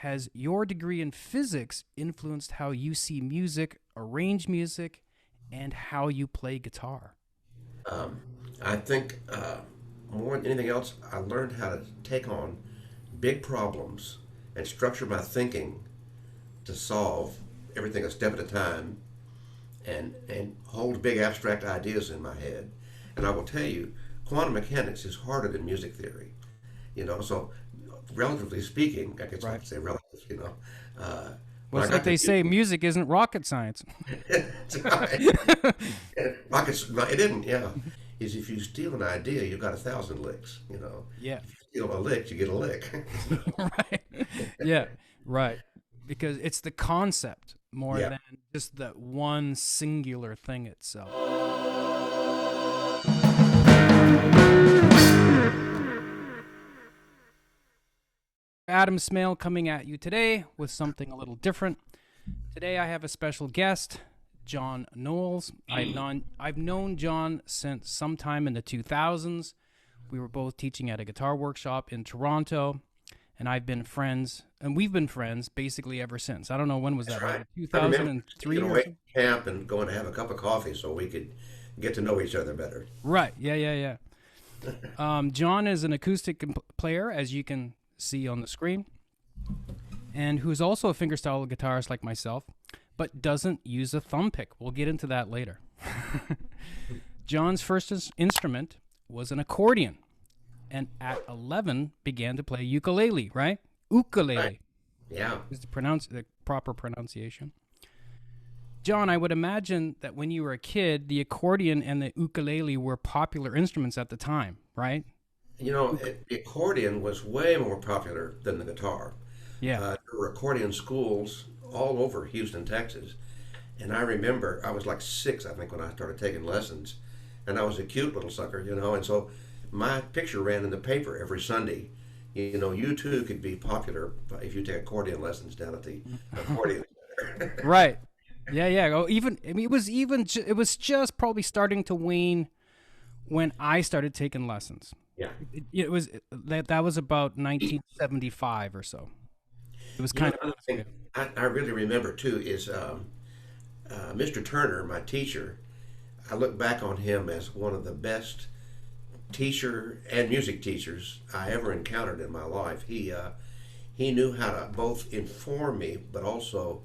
has your degree in physics influenced how you see music, arrange music, and how you play guitar? Um, I think more than anything else, I learned how to take on big problems and structure my thinking to solve everything a step at a time and hold big abstract ideas in my head. And I will tell you, quantum mechanics is harder than music theory. So relatively speaking, I guess I Right. have to say relative, Well, when I it's like got to they say, music isn't rocket science. rockets, no, it didn't, yeah. Is if you steal an idea, you got 1,000 licks. Yeah. If you steal a lick, you get a lick. Right. Yeah. Right. Because it's the concept more Yeah. than just that one singular thing itself. Adam Smale coming at you today with something a little different. Today I have a special guest, John Knowles. I've known John since sometime in the 2000s. We were both teaching at a guitar workshop in Toronto, and we've been friends basically ever since. I don't know, when was That's that? right. Like I remember 2003 taking or away something? from camp and going to have a cup of coffee so we could get to know each other better. Right. Yeah, yeah, yeah. John is an acoustic player, as you can see on the screen, and who's also a fingerstyle guitarist like myself, but doesn't use a thumb pick. We'll get into that later. John's first instrument was an accordion, and at 11 began to play ukulele, right? Right. Ukulele Yeah. is the proper pronunciation. John, I would imagine that when you were a kid, the accordion and the ukulele were popular instruments at the time, right? The accordion was way more popular than the guitar. Yeah. There were accordion schools all over Houston, Texas. And I remember I was like 6, I think, when I started taking lessons. And I was a cute little sucker. And so my picture ran in the paper every Sunday. You too could be popular if you take accordion lessons down at the accordion center. Right. Yeah, yeah. Oh, it was just probably starting to wane when I started taking lessons. Yeah. That was about 1975 or so. It was kind The of thing I really remember too is Mr. Turner, my teacher. I look back on him as one of the best teacher and music teachers I ever encountered in my life. He knew how to both inform me, but also,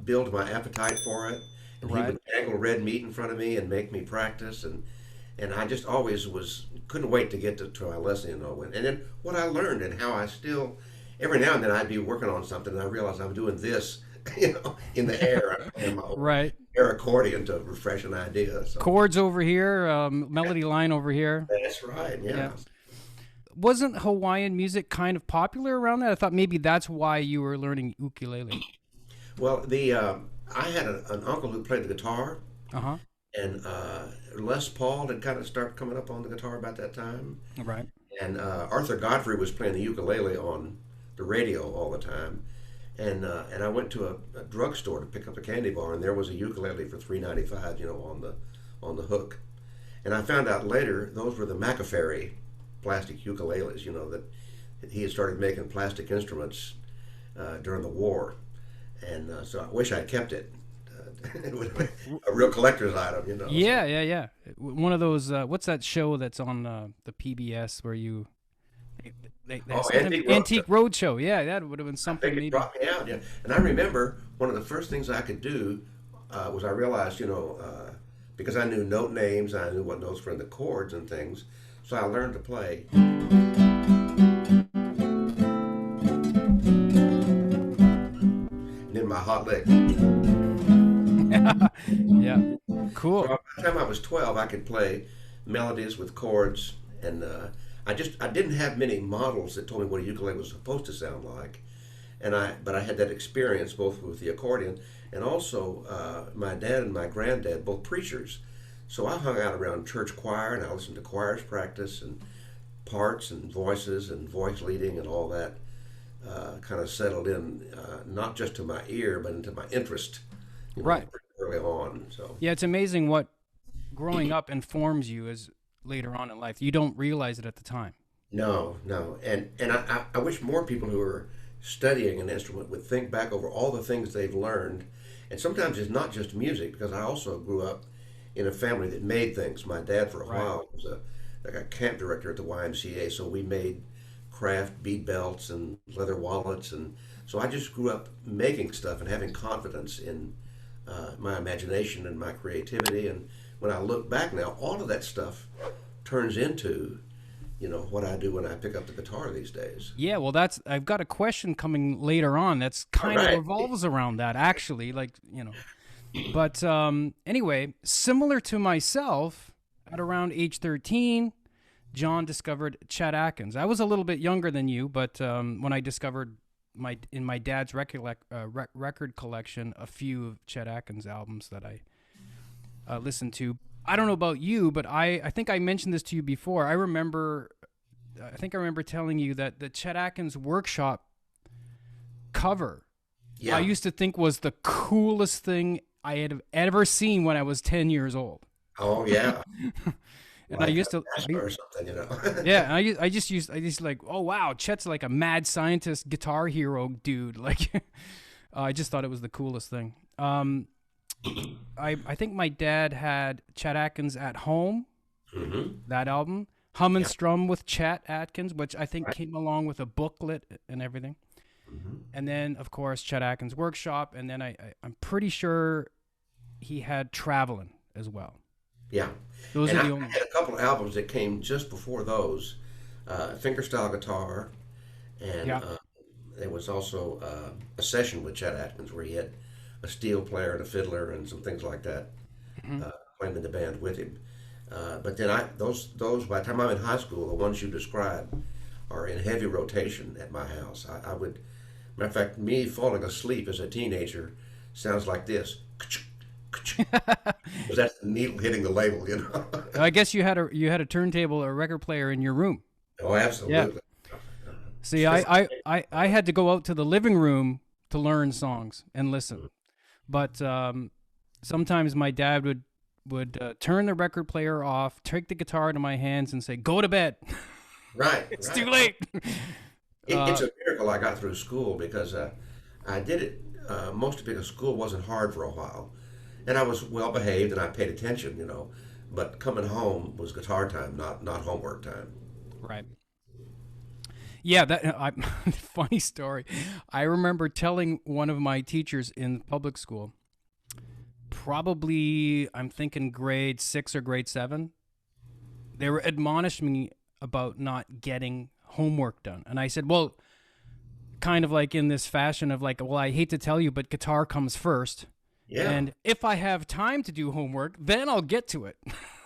build my appetite for it. And he right. would dangle red meat in front of me and make me practice. And I just always couldn't wait to get to my lesson. And then what I learned and how I still, every now and then I'd be working on something and I realize I'm doing this, in the air. I'm playing my Right. air accordion to refresh an idea. So Chords over here, melody line over here. that's right. Yeah. Yeah. Wasn't Hawaiian music kind of popular around that? I thought maybe that's why you were learning ukulele. Well, I had an uncle who played the guitar, Uh-huh. and Les Paul had kind of started coming up on the guitar about that time, Right. and Arthur Godfrey was playing the ukulele on the radio all the time, and I went to a drugstore to pick up a candy bar, and there was a ukulele for $3.95, on the hook, and I found out later those were the McAfee plastic ukuleles, that he had started making plastic instruments during the war, and so I wish I'd kept it. It would have been a real collector's item. Yeah, So. yeah, yeah. One of those. What's that show that's on the PBS where they Oh, something- Antique Roadshow. Antique Roadshow? Yeah, that would have been I something think it maybe. brought me out. Yeah, and I remember one of the first things I could do was I realized, because I knew note names, I knew what notes were in the chords and things, so I learned to play. And then my hot lick. Yeah, So cool. by the time I was 12, I could play melodies with chords, and I didn't have many models that told me what a ukulele was supposed to sound like, but I had that experience both with the accordion and also my dad and my granddad, both preachers. So I hung out around church choir and I listened to choirs practice and parts and voices and voice leading and all that kind of settled in, not just to my ear but into my interest, Right. pretty early on. So. Yeah, it's amazing what growing up informs you as later on in life. You don't realize it at the time. No, no, and I wish more people who are studying an instrument would think back over all the things they've learned. And sometimes it's not just music, because I also grew up in a family that made things. My dad, for a Right. while, was like a camp director at the YMCA, so we made craft bead belts and leather wallets. And so I just grew up making stuff and having confidence in my imagination and my creativity. And when I look back now, all of that stuff turns into, what I do when I pick up the guitar these days. Yeah, well, I've got a question coming later on that's All kind of right. revolves around that, actually. Like, but anyway, similar to myself, at around age 13, John discovered Chet Atkins. I was a little bit younger than you, but when I discovered in my dad's record collection a few of Chet Atkins albums that I listened to. I don't know about you, but I think I mentioned this to you before. I think I remember telling you that the Chet Atkins Workshop cover Yeah. I used to think was the coolest thing I had ever seen when I was 10 years old. Oh, yeah. And Like I used to, Nashville or something. yeah, and I just like, oh wow, Chet's like a mad scientist guitar hero dude. Like, I just thought it was the coolest thing. I think my dad had Chet Atkins at Home, Hmm. that album, Hum and Strum with Chet Atkins, which I think came along with a booklet and everything. Hmm. And then, of course, Chet Atkins Workshop, and then I'm pretty sure he had Travelin' as well. Yeah. Those And are the I only. had a couple of albums that came just before those. Fingerstyle guitar, and Yeah. there was also a session with Chet Atkins where he had a steel player and a fiddler and some things like that, playing in the band with him. But then those by the time I'm in high school, the ones you described are in heavy rotation at my house. I would, matter of fact, me falling asleep as a teenager sounds like this. Because that's the needle hitting the label. I guess you had a turntable or record player in your room. Oh, absolutely. See, I had to go out to the living room to learn songs and listen, but sometimes my dad would turn the record player off, take the guitar into my hands, and say, "Go to bed. Right. It's right. too late." It's a miracle I got through school, because I did it mostly because school wasn't hard for a while. And I was well behaved and I paid attention, but coming home was guitar time, not homework time. Right. Yeah, funny story. I remember telling one of my teachers in public school, probably I'm thinking grade 6 or grade 7. They were admonishing me about not getting homework done. And I said, well, kind of like in this fashion of like, well, I hate to tell you, but guitar comes first. Yeah. And if I have time to do homework, then I'll get to it.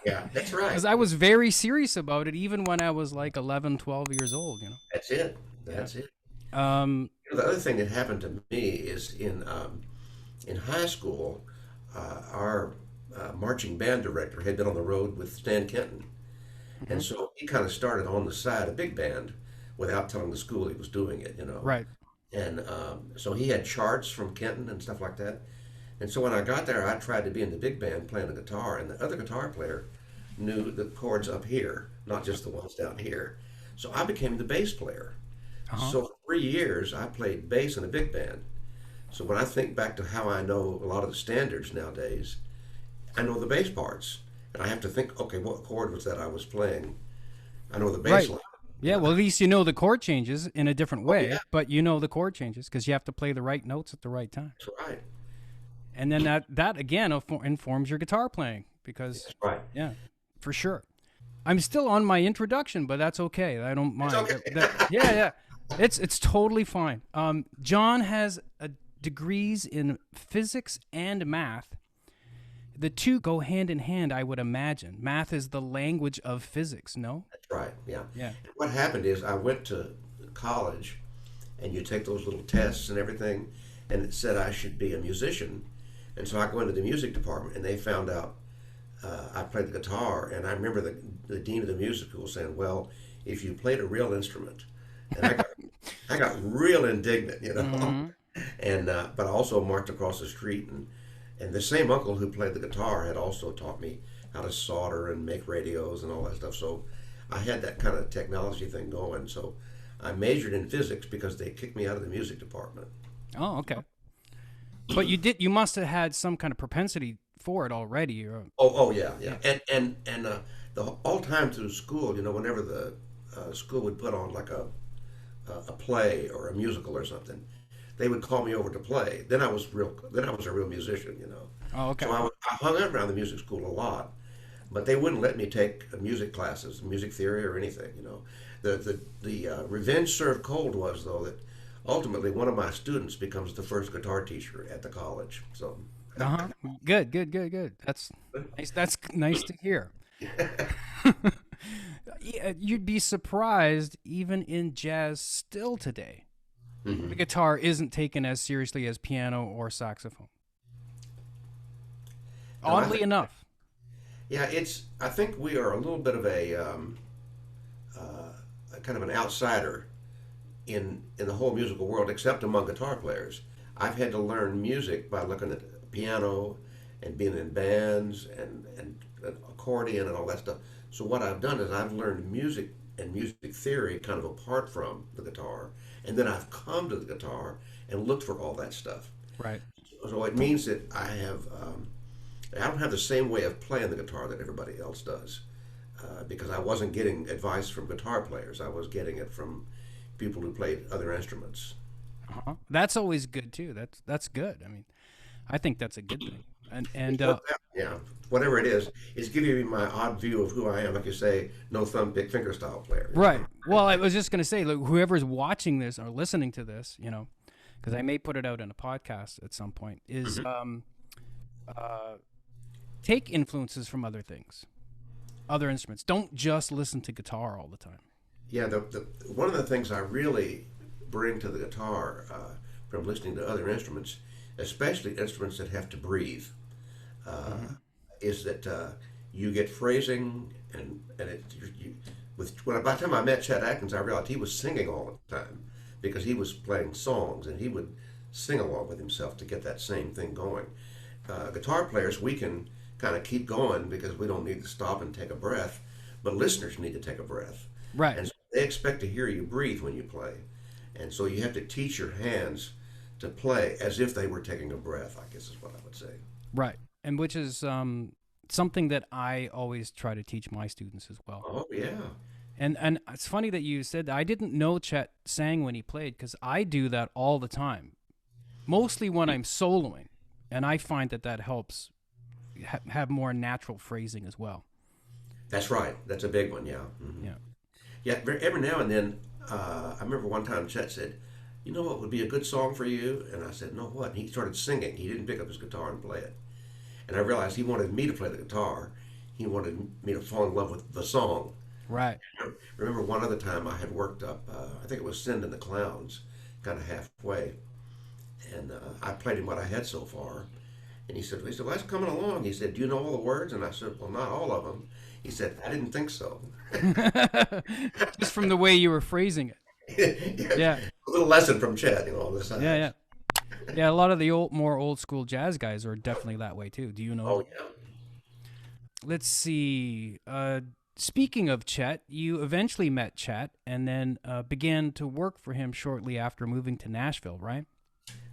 Yeah, that's right. Because I was very serious about it, even when I was like 11, 12 years old, That's it. That's it. Um, The other thing that happened to me is in high school, our marching band director had been on the road with Stan Kenton. And so he kind of started on the side, a big band, without telling the school he was doing it. right. And so he had charts from Kenton and stuff like that. And so when I got there, I tried to be in the big band playing the guitar, and the other guitar player knew the chords up here, not just the ones down here. So I became the bass player. So for 3 years, I played bass in a big band. So when I think back to how I know a lot of the standards nowadays, I know the bass parts. And I have to think, okay, what chord was that I was playing? I know the bass Right. line. Yeah, well, at least you know the chord changes in a different way, yeah. but you know the chord changes because you have to play the right notes at the right time. That's right. And then that again informs your guitar playing because, That's right. yeah, for sure. I'm still on my introduction, but that's okay. I don't mind. okay. Yeah. It's totally fine. John has degrees in physics and math. The two go hand in hand, I would imagine. Math is the language of physics, no? That's right. Yeah. Yeah. What happened is I went to college, and you take those little tests and everything, and it said I should be a musician. And so I go into the music department, and they found out I played the guitar. And I remember the dean of the music school saying, "Well, if you played a real instrument," and I got real indignant. And but I also marched across the street, and the same uncle who played the guitar had also taught me how to solder and make radios and all that stuff. So I had that kind of technology thing going. So I majored in physics because they kicked me out of the music department. Oh, okay. But you must have had some kind of propensity for it already. Or, Oh yeah, yeah. yeah. And all time through school, whenever the school would put on like a play or a musical or something, they would call me over to play. Then I was real. Then I was a real musician. Oh, So okay. I hung out around the music school a lot, but they wouldn't let me take music classes, music theory or anything. The revenge served cold was though that ultimately one of my students becomes the first guitar teacher at the college. So Uh-huh. Good, good, good, good. That's nice. That's nice to hear. Yeah, you'd be surprised, even in jazz still today, the Mhm. guitar isn't taken as seriously as piano or saxophone. No, Oddly enough. yeah, I think we are a little bit of a kind of an outsider in the whole musical world, except among guitar players. I've had to learn music by looking at piano and being in bands and accordion and all that stuff. So what I've done is I've learned music and music theory kind of apart from the guitar, and then I've come to the guitar and looked for all that stuff. Right. So it means that I don't have the same way of playing the guitar that everybody else does, because I wasn't getting advice from guitar players. I was getting it from people who played other instruments. Uh-huh. That's always good too. That's good. I mean, I think that's a good thing. And Yeah, whatever it is giving me my odd view of who I am. Like you say, no thumb pick fingerstyle player. right. Well, I was just gonna say, look, whoever's watching this or listening to this, because I may put it out in a podcast at some point, is Mhm. uh, take influences from other things, other instruments. Don't just listen to guitar all the time. Yeah, one of the things I really bring to the guitar from listening to other instruments, especially instruments that have to breathe, uh, Hmm. is that you get phrasing and by the time I met Chet Atkins, I realized he was singing all the time because he was playing songs and he would sing along with himself to get that same thing going. Guitar players, we can kind of keep going because we don't need to stop and take a breath, but listeners need to take a breath. Right. And so they expect to hear you breathe when you play. And so you have to teach your hands to play as if they were taking a breath, I guess is what I would say. Right. And which is something that I always try to teach my students as well. Oh, yeah. And it's funny that you said that. I didn't know Chet sang when he played because I do that all the time, mostly when I'm soloing, and I find that helps have more natural phrasing as well. That's right. That's a big one, yeah. Yeah. Yeah, every now and then, I remember one time Chet said, "You know what would be a good song for you?" And I said, "No, what?" And he started singing. He didn't pick up his guitar and play it. And I realized he wanted me to play the guitar. He wanted me to fall in love with the song. Right. I remember one other time I had worked up, I think it was Send in the Clowns, kind of halfway. And I played him what I had so far. And he said, well, that's coming along. He said, do you know all the words? And I said, well, not all of them. He said, I didn't think so. Just from the way you were phrasing it. Yeah, Yeah. a little lesson from Chad, all the Yeah. sides. Yeah. Yeah. A lot of the more old school jazz guys are definitely that way too. Do you know? Oh, yeah. Let's see. Speaking of Chet, you eventually met Chet and then began to work for him shortly after moving to Nashville, right?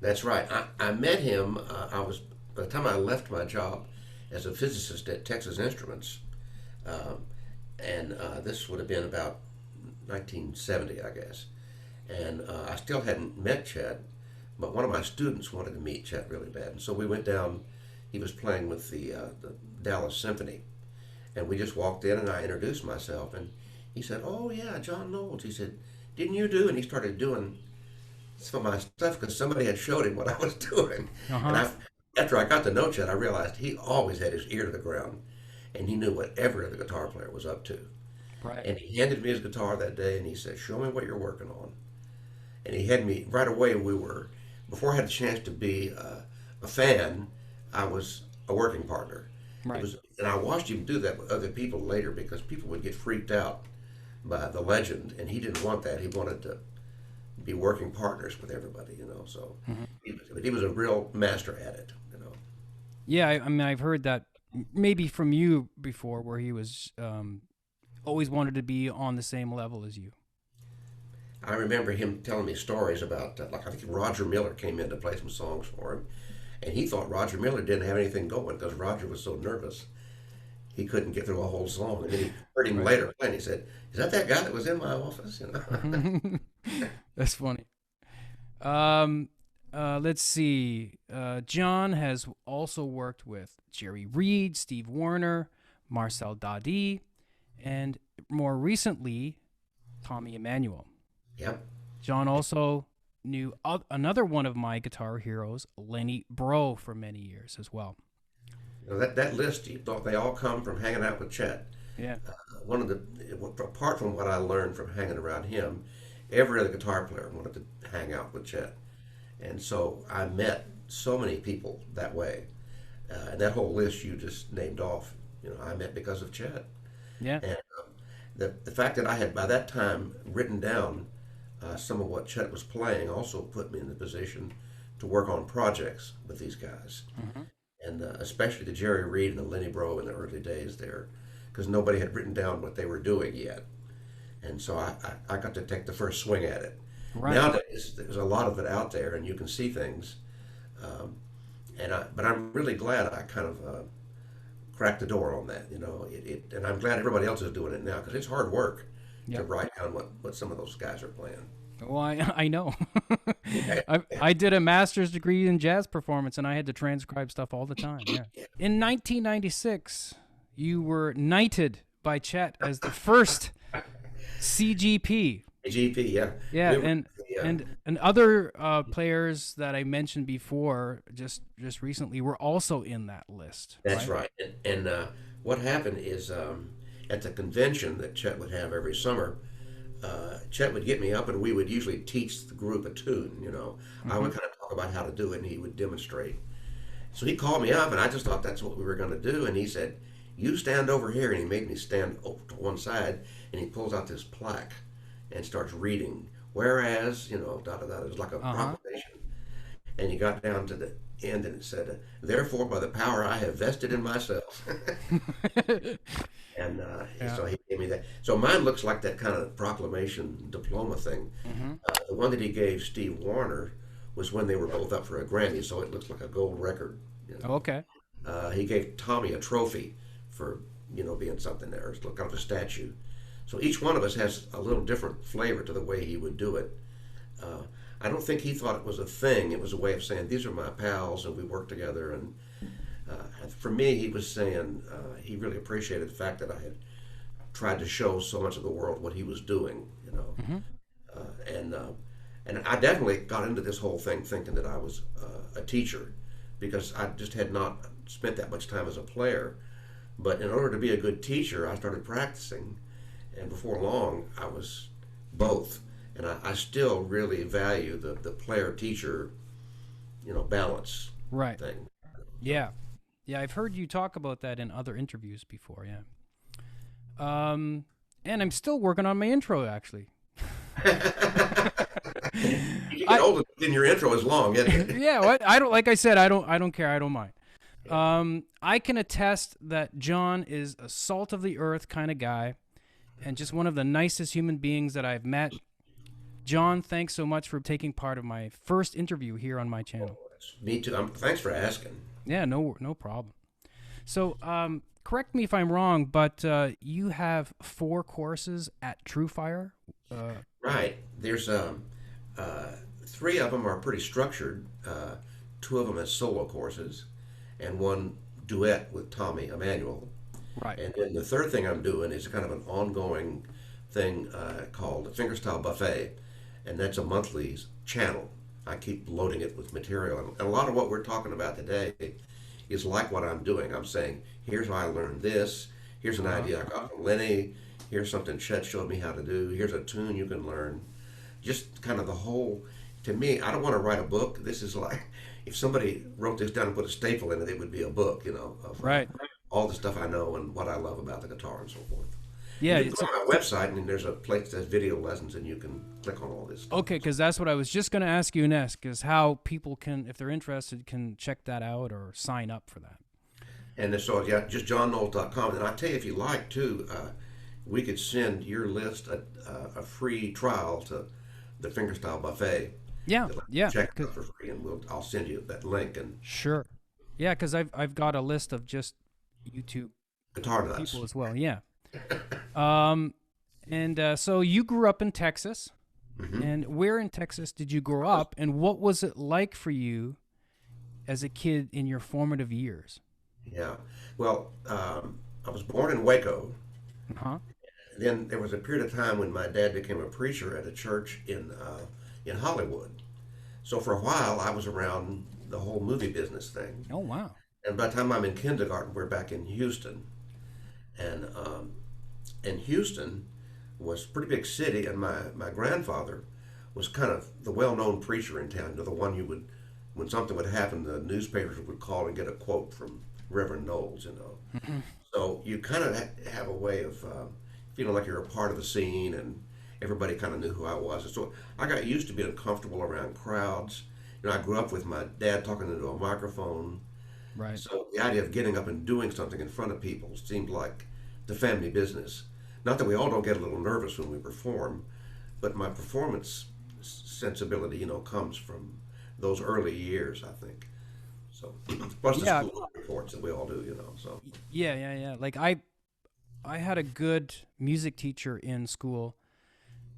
That's right. I met him. By the time I left my job as a physicist at Texas Instruments, um, and this would have been about 1970, I guess. And I still hadn't met Chet, but one of my students wanted to meet Chet really bad. And so we went down. He was playing with the Dallas Symphony. And we just walked in and I introduced myself. And he said, oh, yeah, John Knowles. He said, didn't you do? And he started doing some of my stuff because somebody had showed him what I was doing. Uh And huh. after I got to know Chet, I realized he always had his ear to the ground. And he knew whatever the guitar player was up to. Right. And he handed me his guitar that day and he said, show me what you're working on. And he had me right away. Before I had the chance to be a fan, I was a working partner. Right. And I watched him do that with other people later because people would get freaked out by the legend, and he didn't want that. He wanted to be working partners with everybody. So Hmm. he was a real master at it. Yeah. I mean, I've heard that maybe from you before, where he was always wanted to be on the same level as you. I remember him telling me stories about, like I think Roger Miller came in to play some songs for him, and he thought Roger Miller didn't have anything going because Roger was so nervous he couldn't get through a whole song. And then he heard him Right. later play, and he said, "Is that guy that was in my office?" You know. That's funny. Um, let's see. John has also worked with Jerry Reed, Steve Wariner, Marcel Dadi, and more recently, Tommy Emmanuel. Yep. John also knew another one of my guitar heroes, Lenny Breau, for many years as well. You know, that list, you thought they all come from hanging out with Chet. Yeah. One of the apart from what I learned from hanging around him, every other guitar player wanted to hang out with Chet, and so I met so many people that way. And that whole list you just named off, I met because of Chet. Yeah. And the fact that I had by that time written down some of what Chet was playing also put me in the position to work on projects with these guys, Hmm. and especially the Jerry Reed and the Lenny Breau in the early days there, because nobody had written down what they were doing yet. And so I got to take the first swing at it. Right. Nowadays, there's a lot of it out there, and you can see things. Um, but I'm really glad I kind of cracked the door on that. And I'm glad everybody else is doing it now because it's hard work to Yep. write down what some of those guys are playing. Well, I know. Yeah, I did a master's degree in jazz performance, and I had to transcribe stuff all the time. Yeah. In 1996, you were knighted by Chet as the first CGP. GP, yeah. Yeah, We were- and yeah. and other players that I mentioned before, just recently, were also in that list. That's right. And what happened is at the convention that Chet would have every summer, Chet would get me up and we would usually teach the group a tune. I would kind of talk about how to do it and he would demonstrate. So he called me up and I just thought that's what we were going to do. And he said, "You stand over here." And he made me stand over to one side and he pulls out this plaque and starts reading. Whereas, da da da, it was like a proclamation. And he got down to the end and it said, "Therefore, by the power I have vested in myself." And Yeah. so he gave me that. So mine looks like that kind of proclamation diploma thing. Hmm. The one that he gave Steve Wariner was when they were both up for a Grammy, so it looks like a gold record. Okay. He gave Tommy a trophy for being something there. It's kind of a statue. So each one of us has a little different flavor to the way he would do it. Uh, I don't think he thought it was a thing. It was a way of saying these are my pals and we work together. And for me, he was saying he really appreciated the fact that I had tried to show so much of the world what he was doing. Hmm. And I definitely got into this whole thing thinking that I was a teacher because I just had not spent that much time as a player. But in order to be a good teacher, I started practicing, and before long, I was both. And I still really value the player-teacher, balance Right. thing. Yeah. Yeah, I've heard you talk about that in other interviews before, yeah. And I'm still working on my intro, actually. You get older, then your intro is long, isn't it? Yeah, what I don't like I said, I don't care, I don't mind. I can attest that John is a salt of the earth kind of guy and just one of the nicest human beings that I've met. John, thanks so much for taking part of my first interview here on my channel. Me too. Thanks for asking. Yeah, no problem. So, correct me if I'm wrong, but you have 4 courses at TrueFire. Right. There's 3 of them are pretty structured. 2 of them as solo courses, and 1 duet with Tommy Emmanuel. Right. And then the third thing I'm doing is kind of an ongoing thing called Fingerstyle Buffet, and that's a monthly channel. I keep loading it with material, and a lot of what we're talking about today is like what I'm doing. I'm saying, here's how I learned this. Here's an idea I got from Lenny. Here's something Chet showed me how to do. Here's a tune you can learn. Just kind of the whole. To me, I don't want to write a book. This is like if somebody wrote this down and put a staple in it, it would be a book. Of Right. all the stuff I know and what I love about the guitar and so forth. Yeah, You can it's go on my website and there's a place that has video lessons and you can click on all this stuff. okay, because that's what I was just going to ask you next, is how people can, if they're interested, can check that out or sign up for that. And so, yeah, just johnknowles.com. And I tell you, if you like, too, we could send your list a free trial to the fingerstyle buffet. Yeah, yeah. Check it out for free, and I'll send you that link and Sure. Yeah, because I've got a list of just YouTube guitar nuts. people as well. Yeah. Um, and so you grew up in Texas, and where in Texas did you grow up, and what was it like for you as a kid in your formative years? Yeah. Well, I was born in Waco. Huh? Then there was a period of time when my dad became a preacher at a church in Hollywood. So for a while, I was around the whole movie business thing. Oh wow. And by the time I'm in kindergarten, we're back in Houston, and Houston was a pretty big city, and my grandfather was kind of the well-known preacher in town, the one you would, when something would happen, the newspapers would call and get a quote from Reverend Knowles, you know. So you kind of have a way of feeling like you're a part of the scene, and everybody kind of knew who I was. And so I got used to being comfortable around crowds. You know, I grew up with my dad talking into a microphone. Right. So the idea of getting up and doing something in front of people seemed like the family business. Not that we all don't get a little nervous when we perform, but my performance sensibility, you know, comes from those early years, I think. So plus the Yeah. school reports that we all do, you know. So Yeah, yeah, yeah. Like I had a good music teacher in school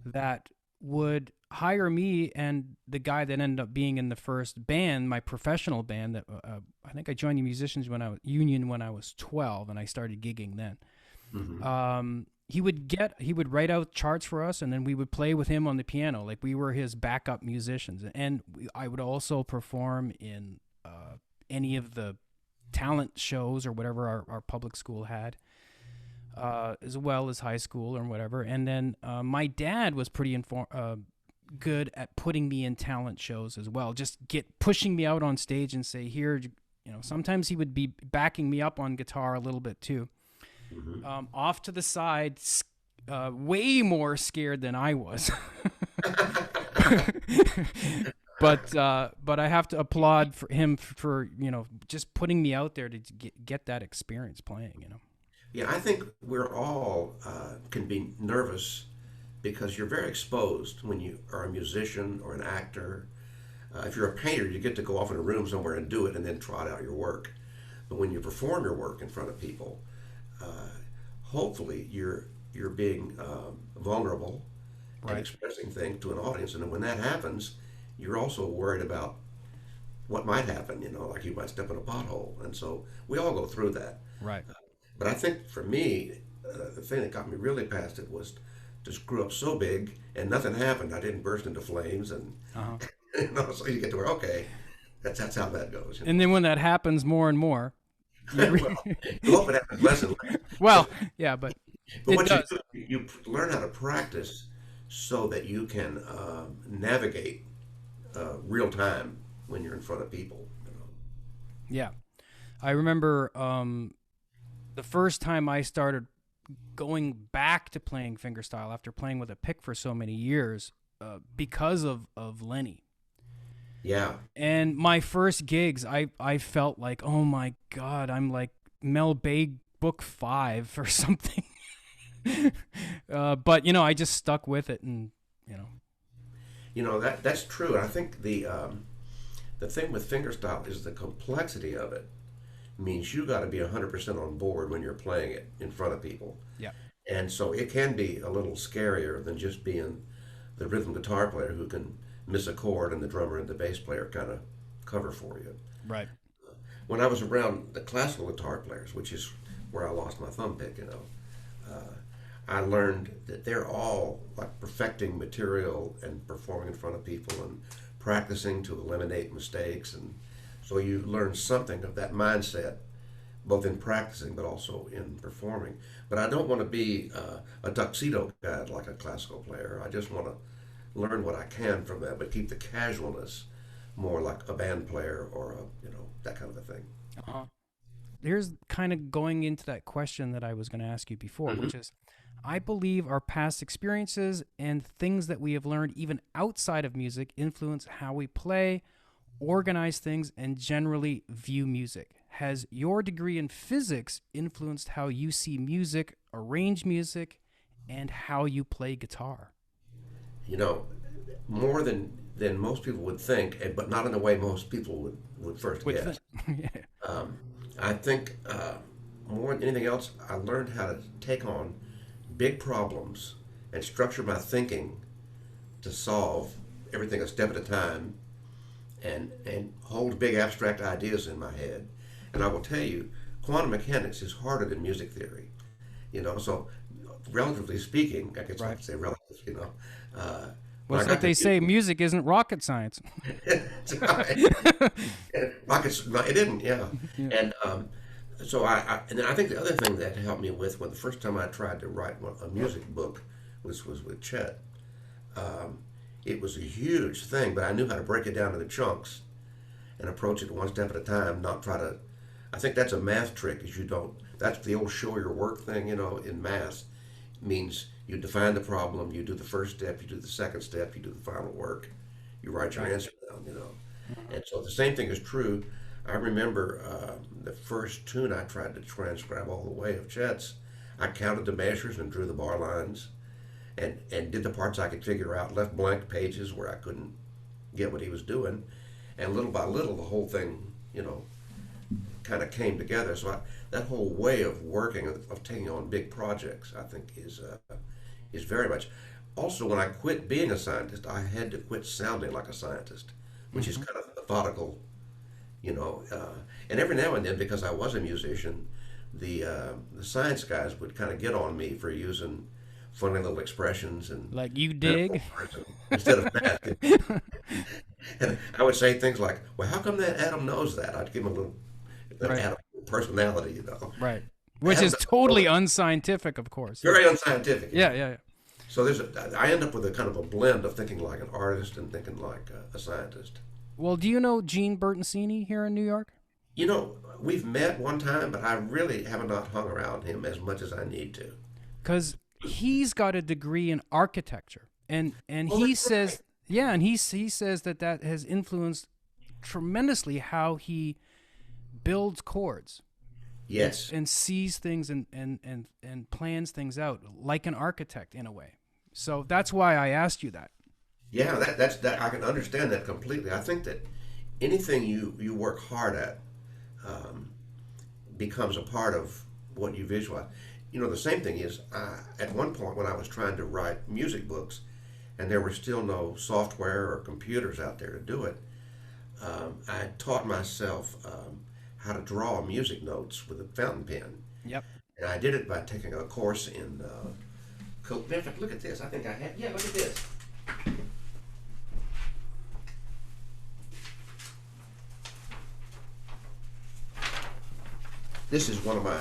that would hire me and the guy that ended up being in the first band, my professional band. That I think I joined the musicians when I was union when I was 12, and I started gigging then. He would write out charts for us, and then we would play with him on the piano, like we were his backup musicians. And I would also perform in any of the talent shows or whatever our public school had. As well as high school or whatever. And then my dad was pretty good at putting me in talent shows as well. Just pushing me out on stage and say, here, you know, sometimes he would be backing me up on guitar a little bit too. Off to the side, way more scared than I was. But I have to applaud for him for, you know, just putting me out there to get that experience playing, you know. yeah, I think we're all can be nervous because you're very exposed when you are a musician or an actor. If you're a painter, you get to go off in a room somewhere and do it and then trot out your work. But when you perform your work in front of people, hopefully you're being vulnerable and Right. expressing things to an audience. And when that happens, you're also worried about what might happen. You know, like you might step in a pothole, and so we all go through that. Right. But I think for me, the thing that got me really past it was just grew up so big and nothing happened. I didn't burst into flames, and Uh-huh. you know, so you get to where okay, that's how that goes. You know? And then when that happens more and more, Well, you hope it happens less and less. well, yeah, but But it what does. you learn how to practice so that you can navigate real time when you're in front of people. You know? Yeah. I remember the first time I started going back to playing fingerstyle after playing with a pick for so many years because of Lenny. Yeah, And my first gigs, I felt like, oh my God, I'm like Mel Bay book 5 or something. But, you know, I just stuck with it and, you know. you know that's true. And I think the thing with fingerstyle is the complexity of it means you got to be 100% on board when you're playing it in front of people. Yeah. And so it can be a little scarier than just being the rhythm guitar player who can miss a chord and the drummer and the bass player kind of cover for you. Right. When I was around the classical guitar players, which is where I lost my thumb pick, you know, I learned that they're all like perfecting material and performing in front of people and practicing to eliminate mistakes. And so you learn something of that mindset, both in practicing but also in performing. But I don't want to be a tuxedo guy like a classical player. I just want to learn what I can from that, but keep the casualness more like a band player or a, you know, that kind of a thing. Uh-huh. Here's kind of going into that question that I was going to ask you before, which is, I believe our past experiences and things that we have learned even outside of music influence how we play, organize things, and generally view music. Has your degree in physics influenced how you see music, arrange music, and how you play guitar? You know, more than most people would think, but not in the way most people would first With guess. yeah. I think more than anything else, I learned how to take on big problems and structure my thinking to solve everything a step at a time, and hold big abstract ideas in my head. And I will tell you, quantum mechanics is harder than music theory. So relatively speaking, I guess I Right. could say relative. Well, When I it's like got to they say, music isn't rocket science. That's right. Rockets, no, it didn't, yeah. Yeah. And and then I think the other thing that helped me when the first time I tried to write a music book was with Chet. Um, it was a huge thing, but I knew how to break it down into chunks and approach it one step at a time, not try to. I think that's a math trick, is you don't. That's the old show your work thing, in math. Means you define the problem, you do the first step, you do the second step, you do the final work, you write your Right. answer down. And so the same thing is true. I remember the first tune I tried to transcribe all the way of Chet's. I counted the measures and drew the bar lines, and did the parts I could figure out, left blank pages where I couldn't get what he was doing, and little by little the whole thing, kind of came together. So that whole way of working, of taking on big projects, I think is very much. Also, when I quit being a scientist, I had to quit sounding like a scientist, which is Hmm. kind of methodical, you know. And every now and then, because I was a musician, the science guys would kind of get on me for using funny little expressions and Like you dig. metaphors instead of math. And I would say things like, "Well, how come that Adam knows that?" I'd give him a little Right. Adam personality. Right. Which Adam is doesn't know totally that. unscientific, of course. Very unscientific. Yeah, yeah, yeah. So I end up with a kind of a blend of thinking like an artist and thinking like a scientist. Well, do you know Gene Bertoncini here in New York? We've met one time, but I really have not hung around him as much as I need to. Because he's got a degree in architecture, and Oh, he that's says, right. yeah, and he says that has influenced tremendously how he builds chords Yes. and sees things and plans things out like an architect in a way. So that's why I asked you that. Yeah, that's that. I can understand that completely. I think that anything you work hard at um, becomes a part of what you visualize. The same thing is, at one point when I was trying to write music books, and there were still no software or computers out there to do it, I taught myself how to draw music notes with a fountain pen. Yep. And I did it by taking a course in. In fact, look at this. I think I had. Yeah, look at this. This is one of my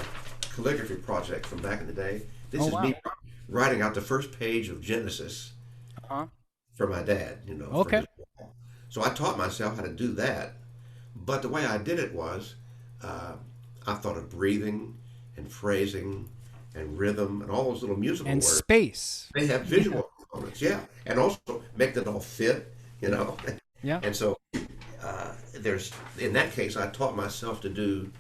calligraphy projects from back in the day. This Oh is wow. me writing out the first page of Genesis Uh-huh. for my dad, for Okay. his wall. So I taught myself how to do that. But the way I did it was, uh, I thought of breathing and phrasing and rhythm and all those little musical And words. space. They have visual components, yeah, and also make them all fit. Yeah. And so there's in that case, I taught myself to do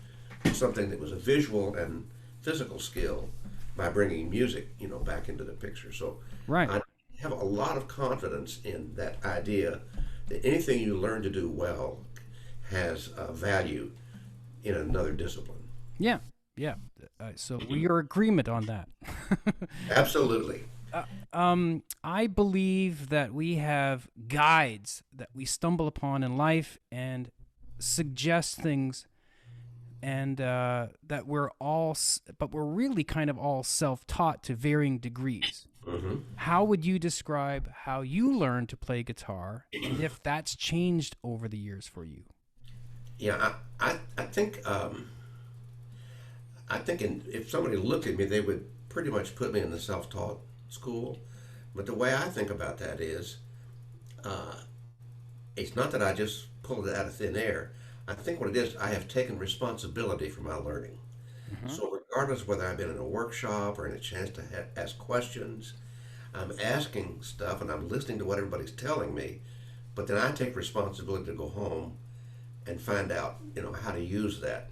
something that was a visual and physical skill by bringing music, back into the picture. So Right. I have a lot of confidence in that idea that anything you learn to do well has value in another discipline. Yeah. Yeah. So we are agreement on that. Absolutely. I believe that we have guides that we stumble upon in life and suggest things, and that but we're really kind of all self-taught to varying degrees. Hmm. How would you describe how you learned to play guitar, and if that's changed over the years for you? Yeah, I think if somebody looked at me, they would pretty much put me in the self-taught school. But the way I think about that is, uh, it's not that I just pulled it out of thin air. I think what it is, I have taken responsibility for my learning. Hmm. So regardless of whether I've been in a workshop or in a chance to ask questions, I'm asking stuff and I'm listening to what everybody's telling me. But then I take responsibility to go home and find out, how to use that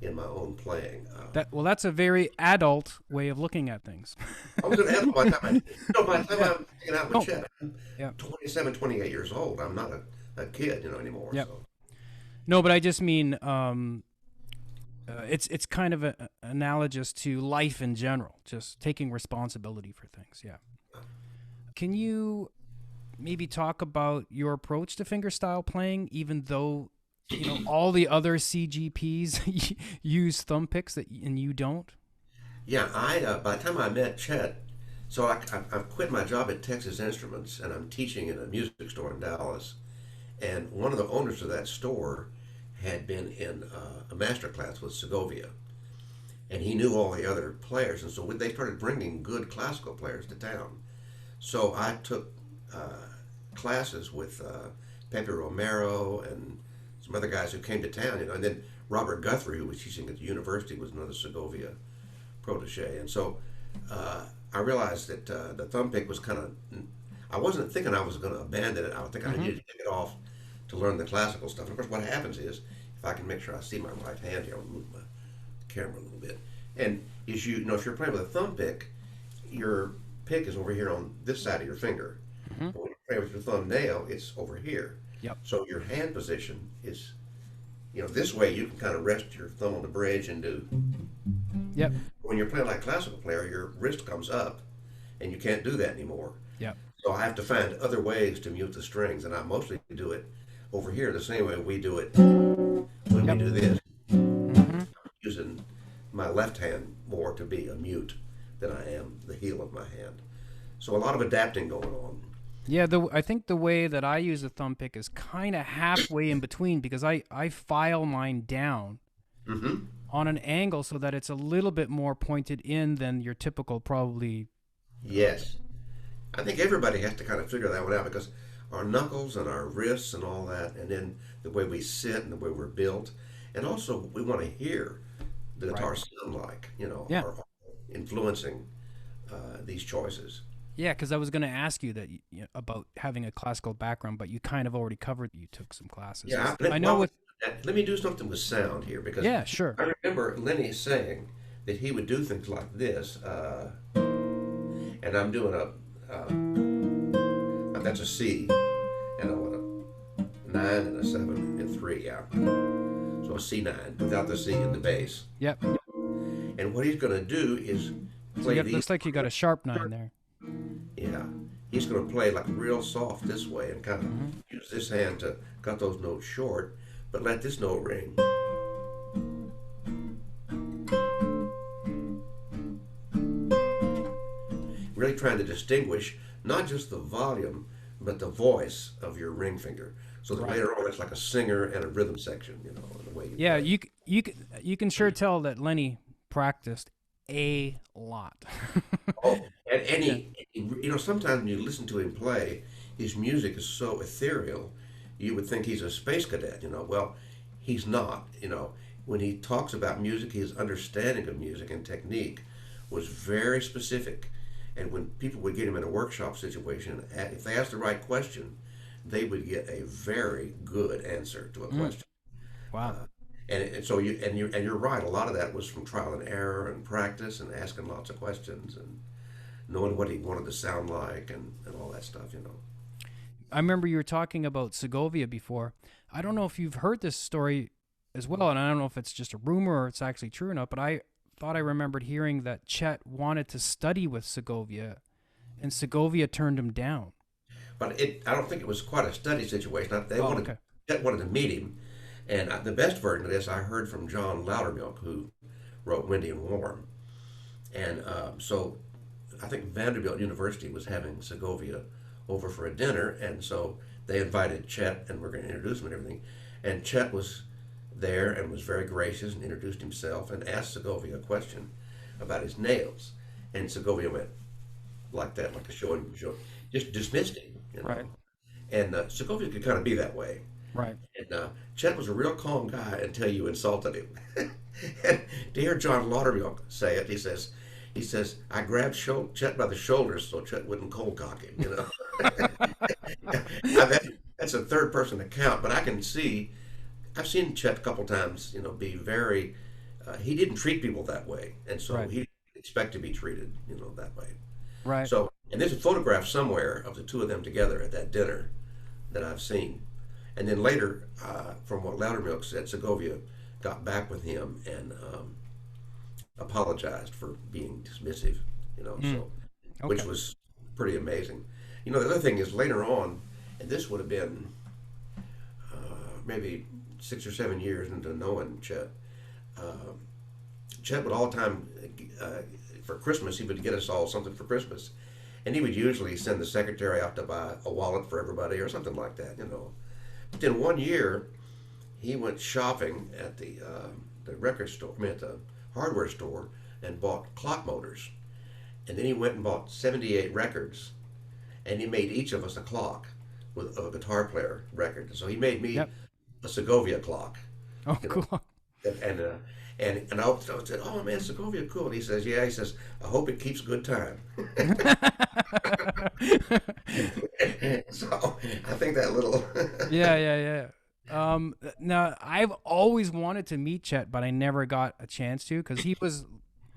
in my own playing. That's a very adult way of looking at things. I was an adult by the time I'm hanging out with Oh, Chet. I'm yeah. 27, 28 years old. I'm not a kid, anymore. Yep. So. No, but I just mean it's kind of analogous to life in general, just taking responsibility for things. Yeah. Can you maybe talk about your approach to fingerstyle playing, even though all the other CGPs use thumb picks and you don't? Yeah, I by the time I met Chet, so I've quit my job at Texas Instruments and I'm teaching in a music store in Dallas. And one of the owners of that store had been in a master class with Segovia, and he knew all the other players, and so they started bringing good classical players to town. So I took classes with Pepe Romero and some other guys who came to town, and then Robert Guthrie, who was teaching at the university, was another Segovia protege. And so I realized that the thumb pick was kind of, I wasn't thinking I was going to abandon it. I was thinking I needed to take it off to learn the classical stuff. And of course, what happens is, if I can make sure I see my right hand here, I'll move my camera a little bit. And if you're playing with a thumb pick, your pick is over here on this side of your finger. But when you're playing with your thumbnail, it's over here. Yep. So your hand position is, this way you can kind of rest your thumb on the bridge and do. Yep. When you're playing like a classical player, your wrist comes up, and you can't do that anymore. Yep. So I have to find other ways to mute the strings, and I mostly do it over here the same way we do it when we do this. I'm using my left hand more to be a mute than I am the heel of my hand. So a lot of adapting going on. Yeah, I think the way that I use a thumb pick is kind of halfway in between, because I file mine down on an angle so that it's a little bit more pointed in than your typical probably. Yes. I think everybody has to kind of figure that one out, because our knuckles and our wrists and all that, and then the way we sit and the way we're built, and also we want to hear the guitar sound like, are influencing these choices. Yeah, because I was going to ask you that about having a classical background, but you kind of already covered. You took some classes. Yeah, I know. Let me do something with sound here, because yeah, sure. I remember Lenny saying that he would do things like this, and I'm doing that's a C, and I want a 9 and a 7 and 3, yeah. So a C9 without the C in the bass. Yep. And what he's going to do is play these. Looks like you got a sharp 9 there. Yeah. He's going to play like real soft this way and kind of use this hand to cut those notes short, but let this note ring. Really trying to distinguish not just the volume, but the voice of your ring finger, so that later on it's like a singer and a rhythm section, in the way you play. You can sure tell that Lenny practiced a lot. And he, sometimes when you listen to him play, his music is so ethereal, you would think he's a space cadet. Well, he's not. When he talks about music, his understanding of music and technique was very specific. And when people would get him in a workshop situation, if they asked the right question, they would get a very good answer to a question. Wow. So you're right. A lot of that was from trial and error and practice and asking lots of questions and knowing what he wanted to sound like and all that stuff. I remember you were talking about Segovia before. I don't know if you've heard this story as well, and I don't know if it's just a rumor or it's actually true or not, but I thought I remembered hearing that Chet wanted to study with Segovia, and Segovia turned him down. But I don't think it was quite a study situation. Chet wanted to meet him, and the best version of this I heard from John Loudermilk, who wrote Windy and Warm. And so I think Vanderbilt University was having Segovia over for a dinner, and so they invited Chet, and we're going to introduce him and everything. And Chet was there and was very gracious and introduced himself and asked Segovia a question about his nails. And Segovia went like that, like a show, just dismissed him. Right. And Segovia could kind of be that way. Right. And Chet was a real calm guy until you insulted him. And to hear John Laudermilk say it, he says, I grabbed Chet by the shoulders so Chet wouldn't cold cock him, That's a third person account, but I've seen Chet a couple times, be very he didn't treat people that way, and so Right. he didn't expect to be treated, that way. Right. So, and there's a photograph somewhere of the two of them together at that dinner that I've seen. And then later, from what Loudermilk said, Segovia got back with him and apologized for being dismissive, so which Okay. was pretty amazing. The other thing is later on, and this would have been maybe 6 or 7 years into knowing Chet. Chet would all the time for Christmas he would get us all something for Christmas, and he would usually send the secretary out to buy a wallet for everybody or something like that. But then one year he went shopping at the record store, at the hardware store, and bought clock motors, and then he went and bought 78 records, and he made each of us a clock with a guitar player record. So he made me Yep. a Segovia clock, Oh, you know, cool. and I said, "Oh man, Segovia, cool." And he says, "Yeah." He says, "I hope it keeps good time." So I think that little, Yeah, yeah, yeah. Now I've always wanted to meet Chet, but I never got a chance to because he was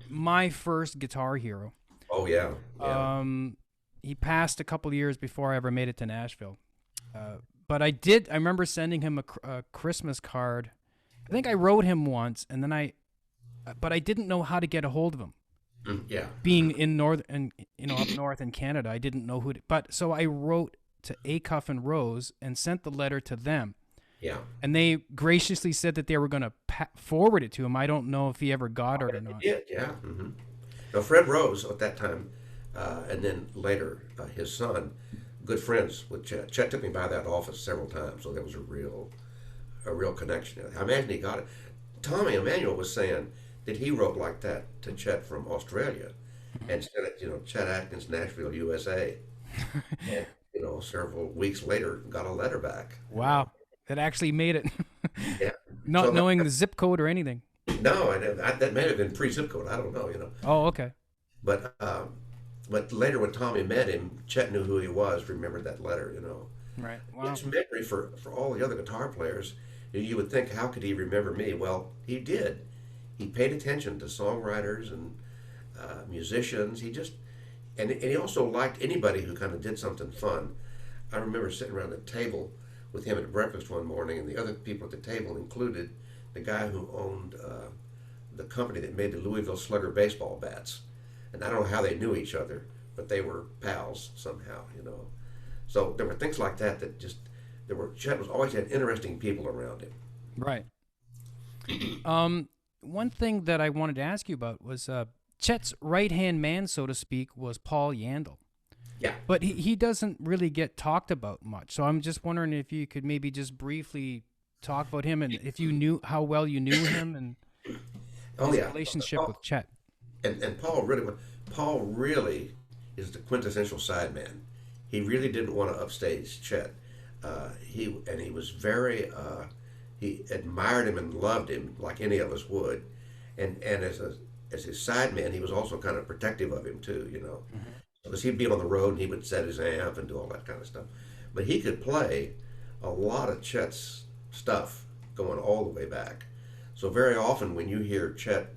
my first guitar hero. oh yeah, yeah, He passed a couple years before I ever made it to Nashville. But I did. I remember sending him a Christmas card. I think I wrote him once, and then but I didn't know how to get a hold of him. yeah, Being in up north in Canada, I didn't know but so I wrote to Acuff and Rose and sent the letter to them. yeah. And they graciously said that they were going to forward it to him. I don't know if he ever got it or not. Yeah, yeah. Now Fred Rose at that time, and then later his son, good friends with Chet. Chet took me by that office several times, so there was a real connection. I imagine he got it. Tommy Emmanuel was saying that he wrote like that to Chet from Australia, and sent it, Chet Atkins, Nashville, USA, and several weeks later got a letter back. Wow. It actually made it. Yeah. Not So knowing the zip code or anything. no, that may have been pre-zip code. I don't know. Oh, okay. But later when Tommy met him, Chet knew who he was, remembered that letter. Right. Wow. It's memory for all the other guitar players. You would think, how could he remember me? Well, he did. He paid attention to songwriters and musicians. And he also liked anybody who kind of did something fun. I remember sitting around the table with him at breakfast one morning, and the other people at the table included the guy who owned the company that made the Louisville Slugger baseball bats. And I don't know how they knew each other, but they were pals somehow. So there were things like that Chet was always had interesting people around him. Right. One thing that I wanted to ask you about was Chet's right-hand man, so to speak, was Paul Yandell. Yeah. But he doesn't really get talked about much. So I'm just wondering if you could maybe just briefly talk about him and if you knew how well you knew him and his relationship with Chet. And Paul really is the quintessential sideman. He really didn't want to upstage Chet. He was very he admired him and loved him like any of us would, and as his sideman, he was also kind of protective of him too. Because he'd be on the road and he would set his amp and do all that kind of stuff. But he could play a lot of Chet's stuff going all the way back. So very often when you hear Chet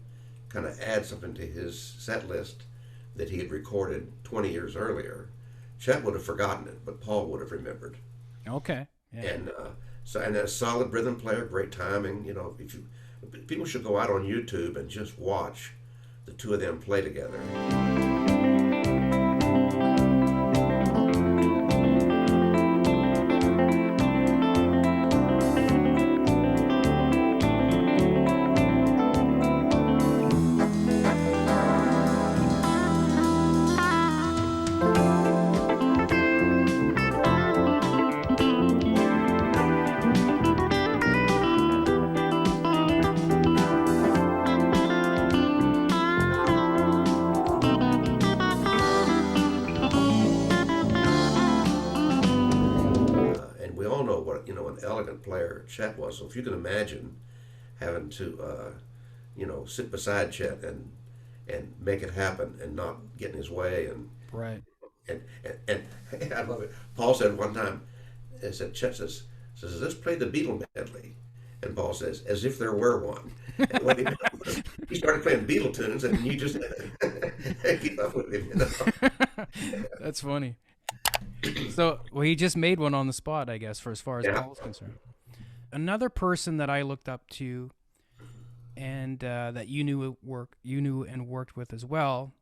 kind of add something to his set list that he had recorded 20 years earlier, Chet would have forgotten it, but Paul would have remembered. Okay. Yeah. And a solid rhythm player, great timing. People should go out on YouTube and just watch the two of them play together. And we all know what an elegant player Chet was. So if you can imagine having to sit beside Chet and make it happen and not get in his way Right. and I love it. Paul said one time, Chet says, let's play the Beatle medley. And Paul says, as if there were one. And when he started playing Beatle tunes, and you just keep up with him. You know? That's funny. So, well, he just made one on the spot, I guess, for as far as Yeah. Paul's concerned. Another person that I looked up to, and that you knew and worked with as well,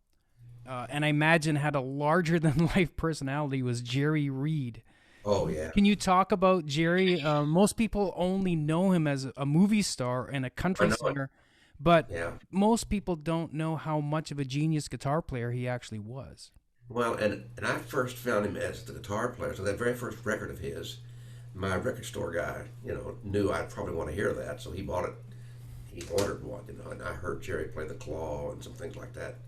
and I imagine had a larger than life personality, was Jerry Reed. Oh yeah. Can you talk about Jerry? Most people only know him as a movie star and a I country know it. singer, but Yeah. most people don't know how much of a genius guitar player he actually was. Well, and I first found him as the guitar player. So that very first record of his, my record store guy, knew I'd probably want to hear that, so he bought it. He ordered one, and I heard Jerry play the claw and some things like that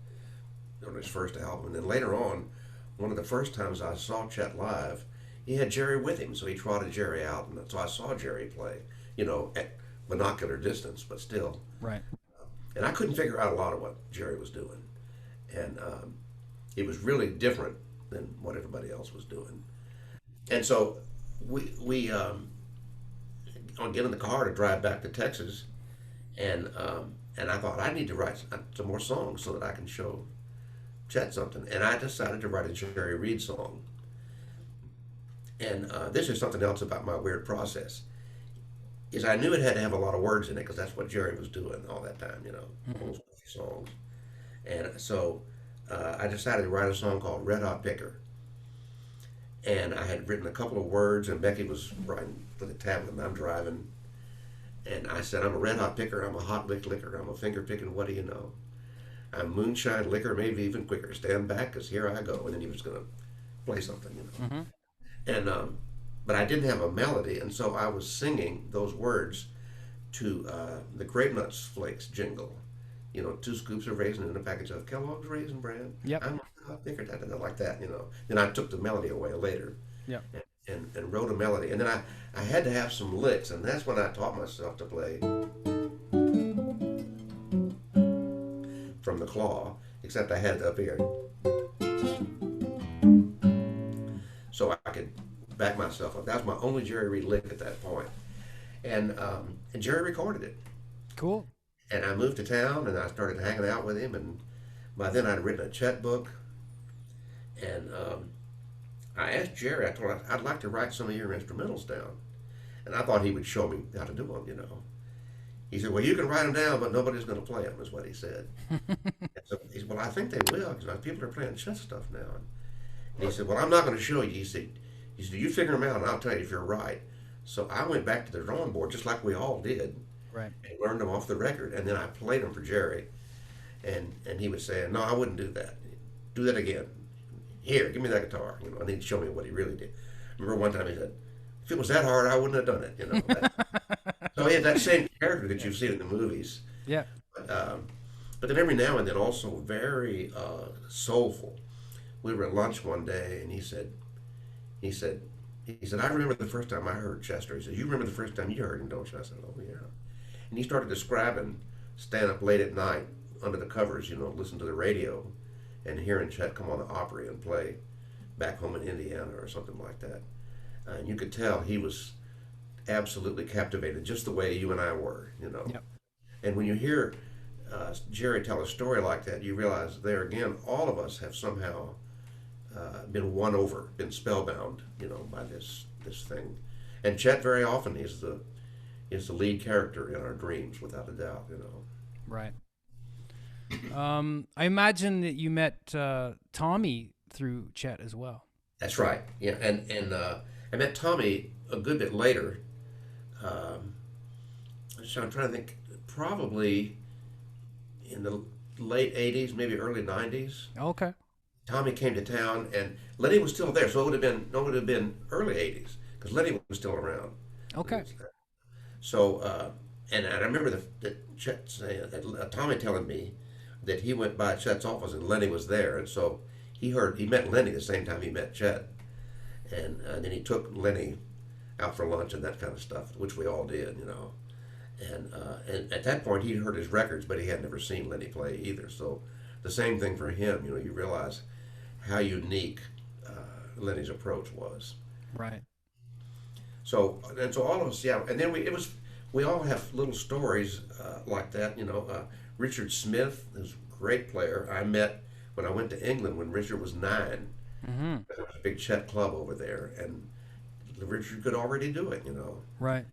on his first album. And then later on, one of the first times I saw Chet live, he had Jerry with him, so he trotted Jerry out, and so I saw Jerry play, at binocular distance, but still. Right. And I couldn't figure out a lot of what Jerry was doing, and it was really different than what everybody else was doing. And so we get in the car to drive back to Texas, and I thought I need to write some more songs so that I can show Chet something, and I decided to write a Jerry Reed song. And this is something else about my weird process. Is I knew it had to have a lot of words in it because that's what Jerry was doing all that time, all those songs. And so I decided to write a song called Red Hot Picker. And I had written a couple of words, and Becky was writing with the tablet, and I'm driving. And I said, I'm a red hot picker, I'm a hot lick licker, I'm a finger picking, what do you know? I'm moonshine liquor, maybe even quicker. Stand back, because here I go. And then he was going to play something, Mm-hmm. And but I didn't have a melody, and so I was singing those words to the Grape Nuts Flakes jingle. 2 scoops of raisin in a package of Kellogg's Raisin Bran. Yep. I'm a picker, like that, Then I took the melody away later. Yep. And wrote a melody. And then I had to have some licks, and that's when I taught myself to play from the claw, except I had it up here. So I could back myself up. That was my only Jerry Reed lick at that point. And Jerry recorded it. Cool. And I moved to town, and I started hanging out with him, and by then I'd written a Chet book. And I asked Jerry, I told him, I'd like to write some of your instrumentals down. And I thought he would show me how to do them, He said, well, you can write them down, but nobody's going to play them, is what he said. So he said, well, I think they will, because people are playing Chet stuff now. And he said, well, I'm not going to show you. He said, you figure them out, and I'll tell you if you're right. So I went back to the drawing board, just like we all did, Right. and learned them off the record. And then I played them for Jerry. And he was saying, no, I wouldn't do that. Do that again. Here, give me that guitar. And he'd show me what he really did. I remember one time he said, if it was that hard, I wouldn't have done it. So he had that same character that you've seen in the movies. Yeah. But then every now and then also very soulful. We were at lunch one day, and he said, I remember the first time I heard Chester. He said, you remember the first time you heard him, don't you? I said, oh, yeah. And he started describing staying up late at night under the covers, listen to the radio and hearing Chet come on the Opry and play back home in Indiana or something like that. And you could tell he was absolutely captivated, just the way you and I were, Yep. And when you hear Jerry tell a story like that, you realize there again, all of us have somehow been won over, been spellbound, by this thing. And Chet very often is the lead character in our dreams, without a doubt, Right. I imagine that you met Tommy through Chet as well. That's right. Yeah, and I met Tommy a good bit later. So I'm trying to think, probably in the late '80s, maybe early '90s. Okay. Tommy came to town, and Lenny was still there, so it would have been early '80s because Lenny was still around. Okay. So, and I remember that Chet saying, Tommy telling me that he went by Chet's office and Lenny was there, and so he met Lenny the same time he met Chet, and then he took Lenny out for lunch and that kind of stuff, which we all did, And at that point he'd heard his records, but he had never seen Lenny play either. So the same thing for him, you realize how unique Lenny's approach was. Right. So all of us, yeah, and then we all have little stories like that. Richard Smith, who's a great player. I met when I went to England when Richard was 9. Mm-hmm. There was a big Chet club over there, and Richard could already do it, you know. Right.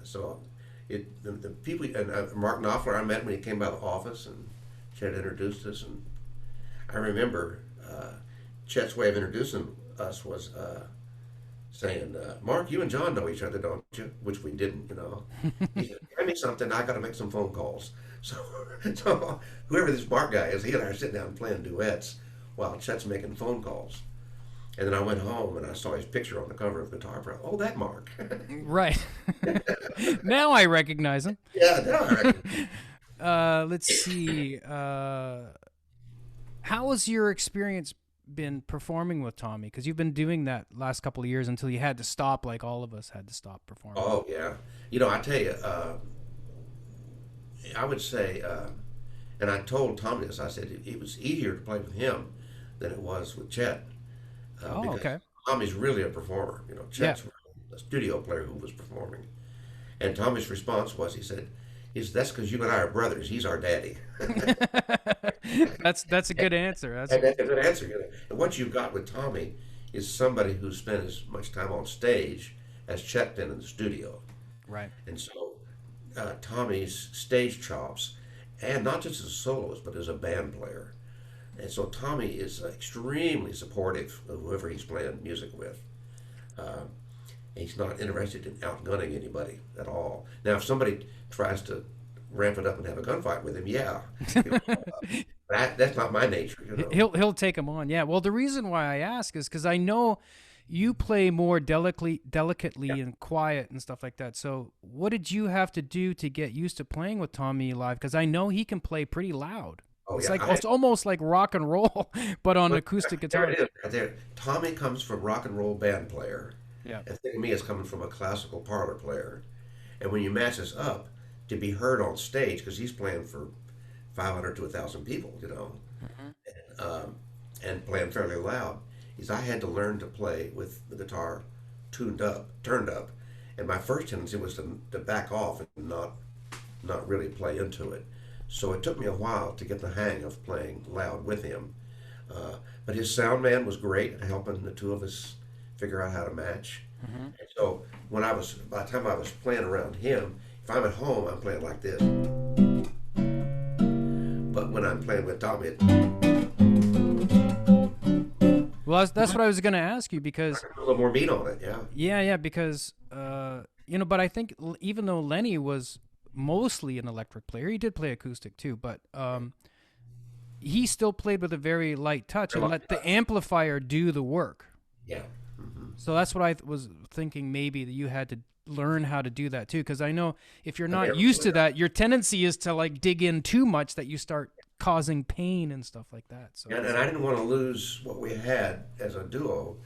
So the people and Mark Knopfler I met when he came by the office, and Chet introduced us, and I remember Chet's way of introducing us was saying, "Mark, you and John know each other, don't you?" Which we didn't, you know. He said, "Hand me something. I got to make some phone calls." So, so whoever this Mark guy is, he and I are sitting down playing duets while Chet's making phone calls. And then I went home and I saw his picture on the cover of Guitar Pro. Oh, that Mark. Right. Now I recognize him. Yeah, now I recognize. Let's see. How has your experience been performing with Tommy? Because you've been doing that last couple of years until you had to stop, like all of us had to stop performing. Oh, yeah. You know, I tell you, I would say, and I told Tommy this, I said it was easier to play with him than it was with Chet. Because Okay. Tommy's really a performer. You know, Yeah. Chet's a studio player who was performing. And Tommy's response was, he said, "That's because you and I are brothers. He's our daddy." That's a good answer. That's And that's a good answer. You know. And what you've got with Tommy is somebody who spent as much time on stage as Chet did in the studio. right. And so Tommy's stage chops, and not just as a soloist, but as a band player. And so Tommy is extremely supportive of whoever he's playing music with. Uh, he's not interested in outgunning anybody at all. Now, if somebody tries to ramp it up and have a gunfight with him, yeah, you know, that's not my nature, you know. He'll take him on. Yeah. Well, the reason why I ask is because I know you play more delicately Yeah. and quiet and stuff like that. So, what did you have to do to get used to playing with Tommy live? Because I know he can play pretty loud. Oh It's yeah, like it's almost like rock and roll, but on acoustic there guitar. it is, right there. Tommy comes from rock and roll band player, Yeah. and think of me as coming from a classical parlor player. And when you match us up to be heard on stage, because he's playing for 500 to 1,000 people, you know, and playing fairly loud, is I had to learn to play with the guitar turned up, and my first tendency was to back off and not really play into it. So it took me a while to get the hang of playing loud with him. But his sound man was great at helping the two of us figure out how to match. Mm-hmm. And so by the time I was playing around him, if I'm at home, I'm playing like this. But when I'm playing with Tommy, Well, that's what I was going to ask you because a little more meat on it, yeah. yeah, because but I think even though Lenny was mostly an electric player, he did play acoustic too, but he still played with a very light touch and let the amplifier do the work. Yeah. So that's what I was thinking, maybe that you had to learn how to do that too, because I know if you're not used to that, your tendency is to like dig in too much that you start causing pain and stuff like that. So And I didn't want to lose what we had as a duo,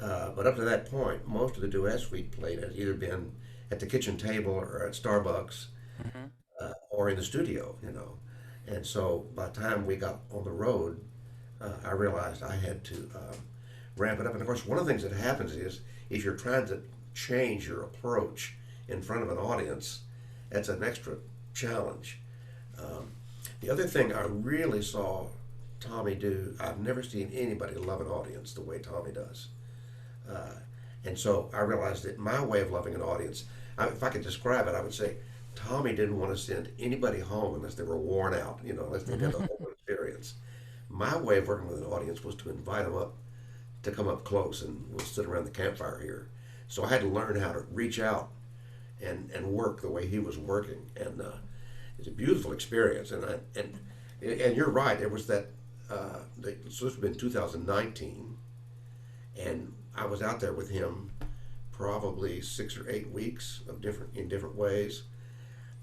but up to that point, most of the duets we played had either been at the kitchen table or at Starbucks, or in the studio, you know. And so by the time we got on the road, I realized I had to ramp it up. And of course, one of the things that happens is if you're trying to change your approach in front of an audience, that's an extra challenge. The other thing I really saw Tommy do, I've never seen anybody love an audience the way Tommy does. And so I realized that my way of loving an audience, if I could describe it, I would say Tommy didn't want to send anybody home unless they were worn out, you know, unless they had the whole experience. My way of working with an audience was to invite them up, to come up close, and we'll sit around the campfire here. So I had to learn how to reach out and work the way he was working, and it's a beautiful experience. And you're right. It was that. So this would have been 2019, and I was out there with him probably 6 or 8 weeks in different ways.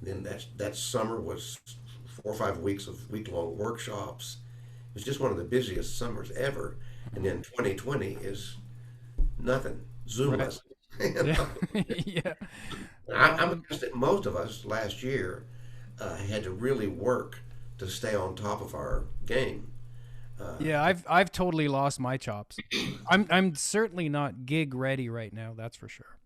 And then that summer was 4 or 5 weeks of week-long workshops. It was just one of the busiest summers ever. And then 2020 is nothing. Zoom lessons. You know? yeah. I'm amazed that most of us last year had to really work to stay on top of our game. Yeah, I've totally lost my chops. I'm certainly not gig ready right now. That's for sure.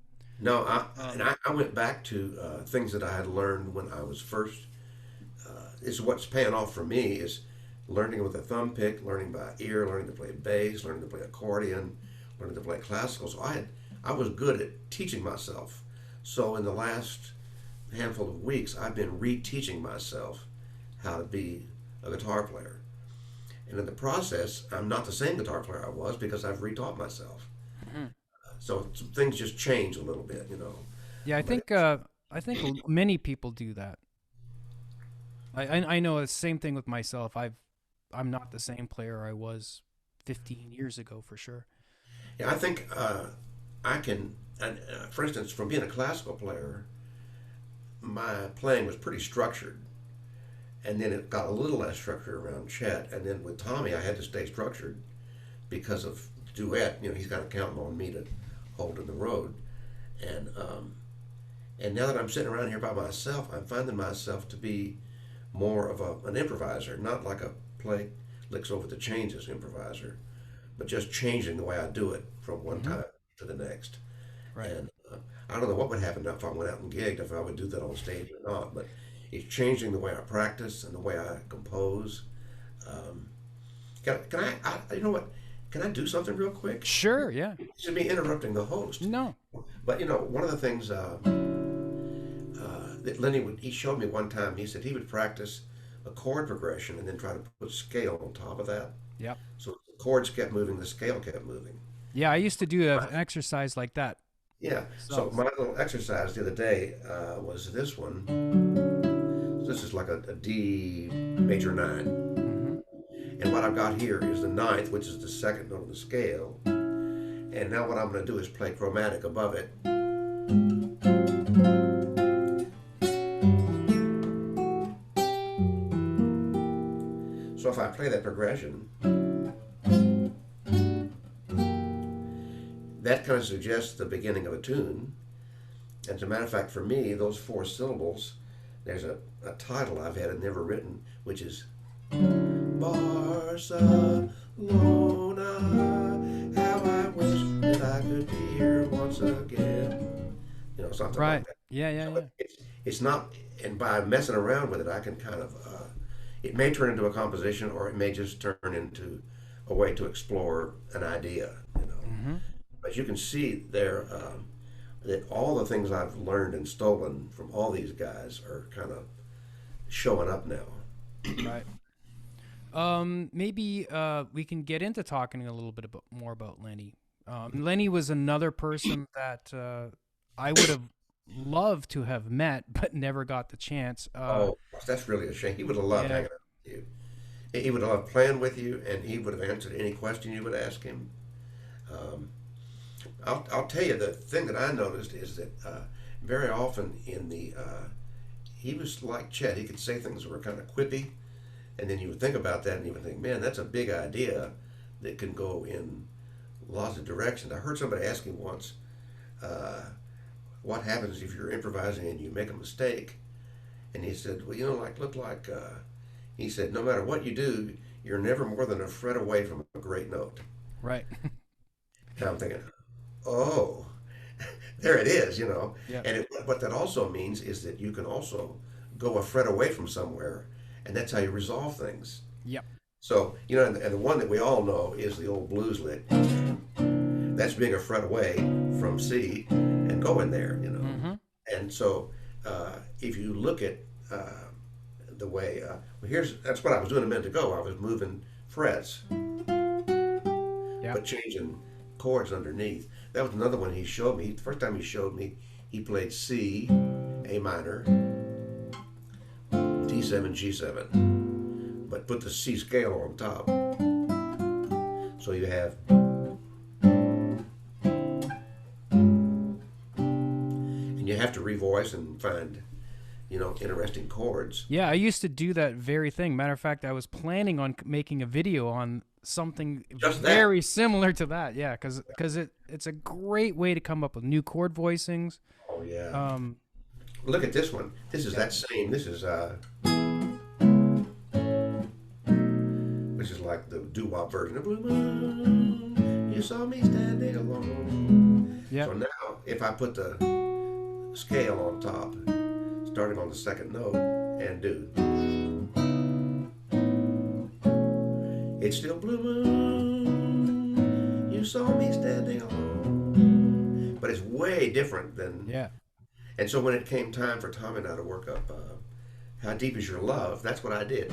No, I went back to things that I had learned when I was first is what's paying off for me is learning with a thumb pick, learning by ear, learning to play bass, learning to play accordion, learning to play classical. So I was good at teaching myself. So in the last handful of weeks, I've been reteaching myself how to be a guitar player. And in the process, I'm not the same guitar player I was because I've retaught myself. Mm-hmm. So things just change a little bit, Yeah, But I think many people do that. I know the same thing with myself. I'm not the same player I was 15 years ago for sure. yeah, I think I can, for instance, from being a classical player, my playing was pretty structured. And then it got a little less structured around Chet. And then with Tommy, I had to stay structured because of duet. He's kind of counting on me to hold in the road. And and now that I'm sitting around here by myself, I'm finding myself to be more of an improviser, not like a play licks over the changes improviser, but just changing the way I do it from one Mm-hmm. time to the next. Right. And I don't know what would happen if I went out and gigged, if I would do that on stage or not, but it's changing the way I practice and the way I compose. Um, you know what? Can I do something real quick? Sure. Yeah. It should be interrupting the host. No. But one of the things that he showed me one time, he said he would practice a chord progression and then try to put scale on top of that. Yep. So the chords kept moving, the scale kept moving. Yeah, I used to do an exercise like that. Yeah. So So, my little exercise the other day was this one. So this is like a D major 9. hmm And what I've got here is the ninth, which is the second note of the scale. And now what I'm going to do is play chromatic above it. So if I play that progression, that kind of suggests the beginning of a tune. And as a matter of fact, for me, those 4 syllables, there's a title I've had and never written, which is Barcelona, how I wish that I could be here once again. Something right. like that. Yeah, yeah, So yeah. it's not, and by messing around with it, I can kind of, it may turn into a composition or it may just turn into a way to explore an idea. hmm But you can see there that all the things I've learned and stolen from all these guys are kind of showing up now. Right. Maybe we can get into talking a little bit more about Lenny. Lenny was another person that I would have loved to have met, but never got the chance. Oh, that's really a shame. He would have loved Yeah. hanging out with you. He would have loved playing with you, and he would have answered any question you would ask him. Um, I'll tell you, the thing that I noticed is that very often he was like Chet. He could say things that were kind of quippy, and then you would think about that and you would think, man, that's a big idea that can go in lots of directions. I heard somebody ask him once, what happens if you're improvising and you make a mistake? And he said, well, he said, no matter what you do, you're never more than a fret away from a great note. Right. And I'm thinking, oh, there it is. Yeah. And what that also means is that you can also go a fret away from somewhere, and that's how you resolve things. Yep. So, and the one that we all know is the old blues lick. That's being a fret away from C and going there. hmm And so, if you look at the way, that's what I was doing a minute ago. I was moving frets, Yeah. but changing chords underneath. That was another one he showed me. The first time he showed me, he played C, A minor, D7, G7, but put the C scale on top. So you have, and you have to revoice and find, interesting chords. Yeah, I used to do that very thing. Matter of fact, I was planning on making a video on something Just that. very similar to that. Yeah, because it's a great way to come up with new chord voicings. Oh yeah. Um, Look at this one. This is that same. This is which is like the doo-wop version of Blue Moon. You saw me standing alone. yeah. So now, if I put the scale on top, starting on the second note, and do. It's still blue moon, you saw me standing alone. But it's way different than. Yeah. And so when it came time for Tommy and I to work up How Deep Is Your Love, that's what I did.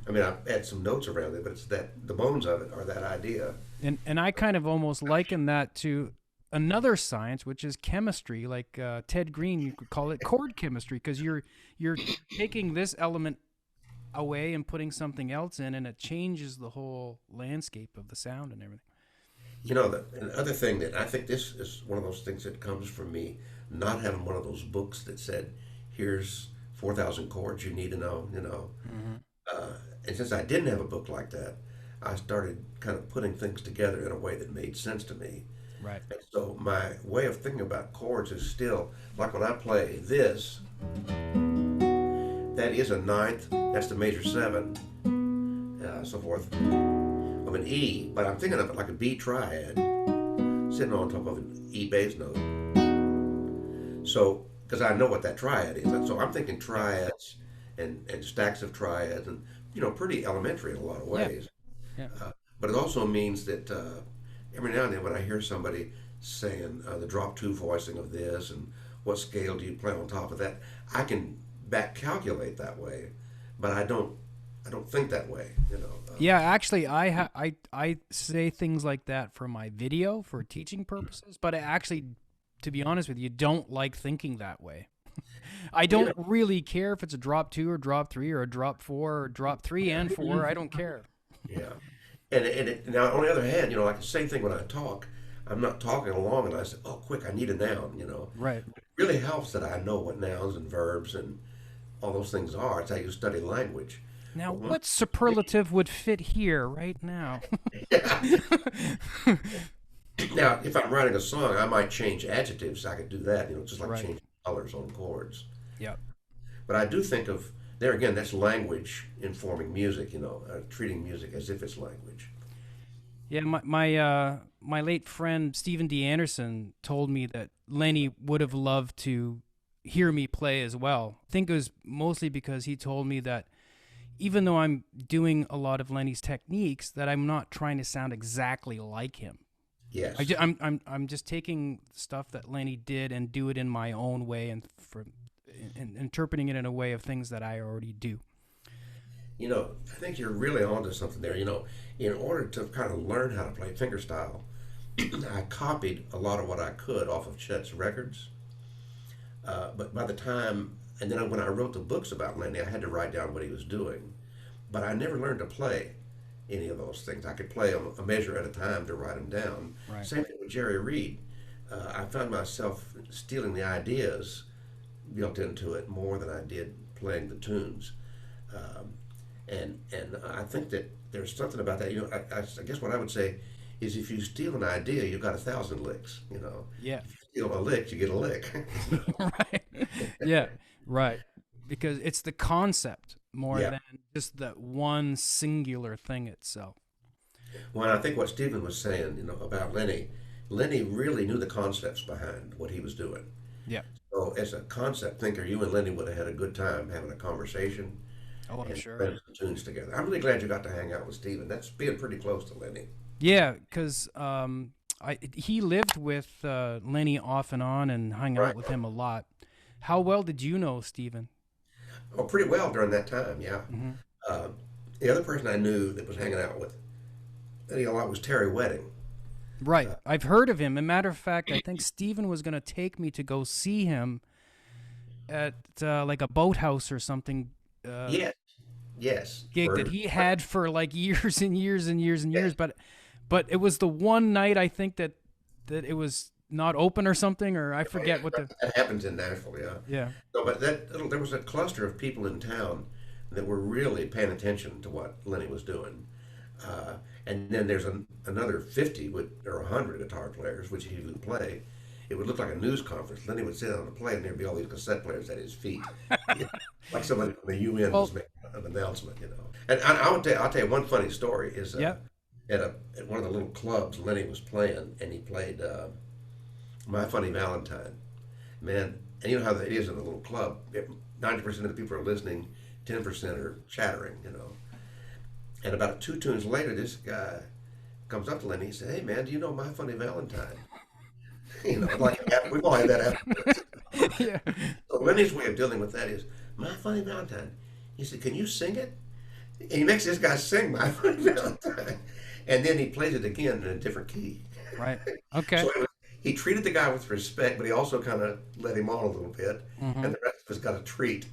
I mean, I had some notes around it, but it's that the bones of it are that idea. And I kind of almost liken that to another science, which is chemistry. Like Ted Green, you could call it chord chemistry, because you're taking this element away and putting something else in, and it changes the whole landscape of the sound and everything. You know, the other thing that I think this is one of those things that comes from me not having one of those books that said, "Here's 4,000 chords you need to know." You know, and since I didn't have a book like that, I started kind of putting things together in a way that made sense to me. Right. And so my way of thinking about chords is still like when I play this. That is a ninth. That's the major seven, so forth, of an E. But I'm thinking of it like a B triad, sitting on top of an E bass note. So, because I know what that triad is, and so I'm thinking triads and stacks of triads, and pretty elementary in a lot of ways. Yeah. But it also means that every now and then when I hear somebody saying the drop two voicing of this and what scale do you play on top of that, I can back calculate that way, but I don't think that way. Yeah, actually, I say things like that for my video for teaching purposes, but I actually, to be honest with you, don't like thinking that way. I don't really care if it's a drop 2 or drop 3 or a drop 4 or drop 3 and 4. I don't care. Yeah, and now on the other hand, like the same thing when I talk. I'm not talking along and I say, "Oh, quick, I need a noun." Right. It really helps that I know what nouns and verbs and all those things are. It's how you study language. Now, what superlative would fit here right now? Now, if I'm writing a song, I might change adjectives. I could do that, just like Right. changing colors on chords. Yep. But I do think of, there again, that's language informing music, treating music as if it's language. Yeah, my late friend Stephen D. Anderson told me that Lenny would have loved to hear me play as well. I think it was mostly because he told me that even though I'm doing a lot of Lenny's techniques, that I'm not trying to sound exactly like him. Yes. I'm just taking stuff that Lenny did and do it in my own way and interpreting it in a way of things that I already do. I think you're really onto something there. In order to kind of learn how to play fingerstyle, I copied a lot of what I could off of Chet's records. But by the time, and then when I wrote the books about Lenny, I had to write down what he was doing. But I never learned to play any of those things. I could play a measure at a time to write them down. Right. Same thing with Jerry Reed. I found myself stealing the ideas built into it more than I did playing the tunes. And I think that there's something about that. I guess what I would say is if you steal an idea, you've got 1,000 licks. Yeah. If you steal a lick, you get a lick. Right. Yeah. Right. Because it's the concept more than just that one singular thing itself. Well, I think what Stephen was saying, about Lenny really knew the concepts behind what he was doing. Yeah. So as a concept thinker, you and Lenny would have had a good time having a conversation. Oh, I'm and sure. playing some tunes together. I'm really glad you got to hang out with Stephen. That's being pretty close to Lenny. Yeah, because he lived with Lenny off and on and hung out with him a lot. How well did you know Stephen? Oh, pretty well during that time, yeah. Mm-hmm. The other person I knew that was hanging out with Lenny a lot was Terry Wedding. Right. I've heard of him. As a matter of fact, I think Stephen was going to take me to go see him at like a boathouse or something. Yes. Gig that he had for like years and years and years and years, but it was the one night I think that it was not open or something, or I forget what that happens in Nashville, yeah. Yeah. No, but there was a cluster of people in town that were really paying attention to what Lenny was doing, and then there's another 50 or 100 guitar players, which he would play. It would look like a news conference. Lenny would sit on a plane, and there'd be all these cassette players at his feet, like somebody from the UN was making an announcement, And I'll tell you one funny story is at one of the little clubs Lenny was playing, and he played My Funny Valentine, man, and you know how it is in a little club. 90% of the people are listening, 10% are chattering, you know. And about two tunes later, this guy comes up to Lenny and says, "Hey, man, do you know My Funny Valentine?" You know, like we've all had that happen. Yeah. So Lenny's way of dealing with that is, "My Funny Valentine." He said, "Can you sing it?" And he makes this guy sing My Funny Valentine. And then he plays it again in a different key. Right. Okay. So he treated the guy with respect, but he also kind of let him on a little bit. Hmm. And the rest of us got a treat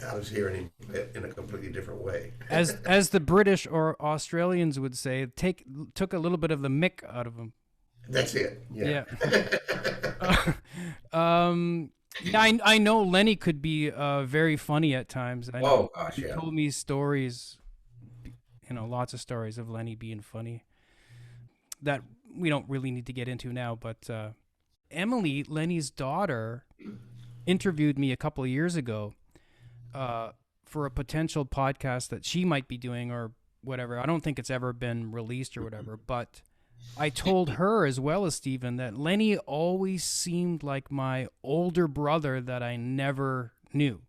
out of hearing him play it in a completely different way. As the British or Australians would say, took a little bit of the mick out of him. That's it. Yeah. Yeah. Yeah, I know Lenny could be very funny at times. I know Oh, gosh, he yeah. told me stories, lots of stories of Lenny being funny that we don't really need to get into now. But Emily, Lenny's daughter, interviewed me a couple of years ago for a potential podcast that she might be doing or whatever. I don't think it's ever been released or whatever, but I told her as well as Steven that Lenny always seemed like my older brother that I never knew.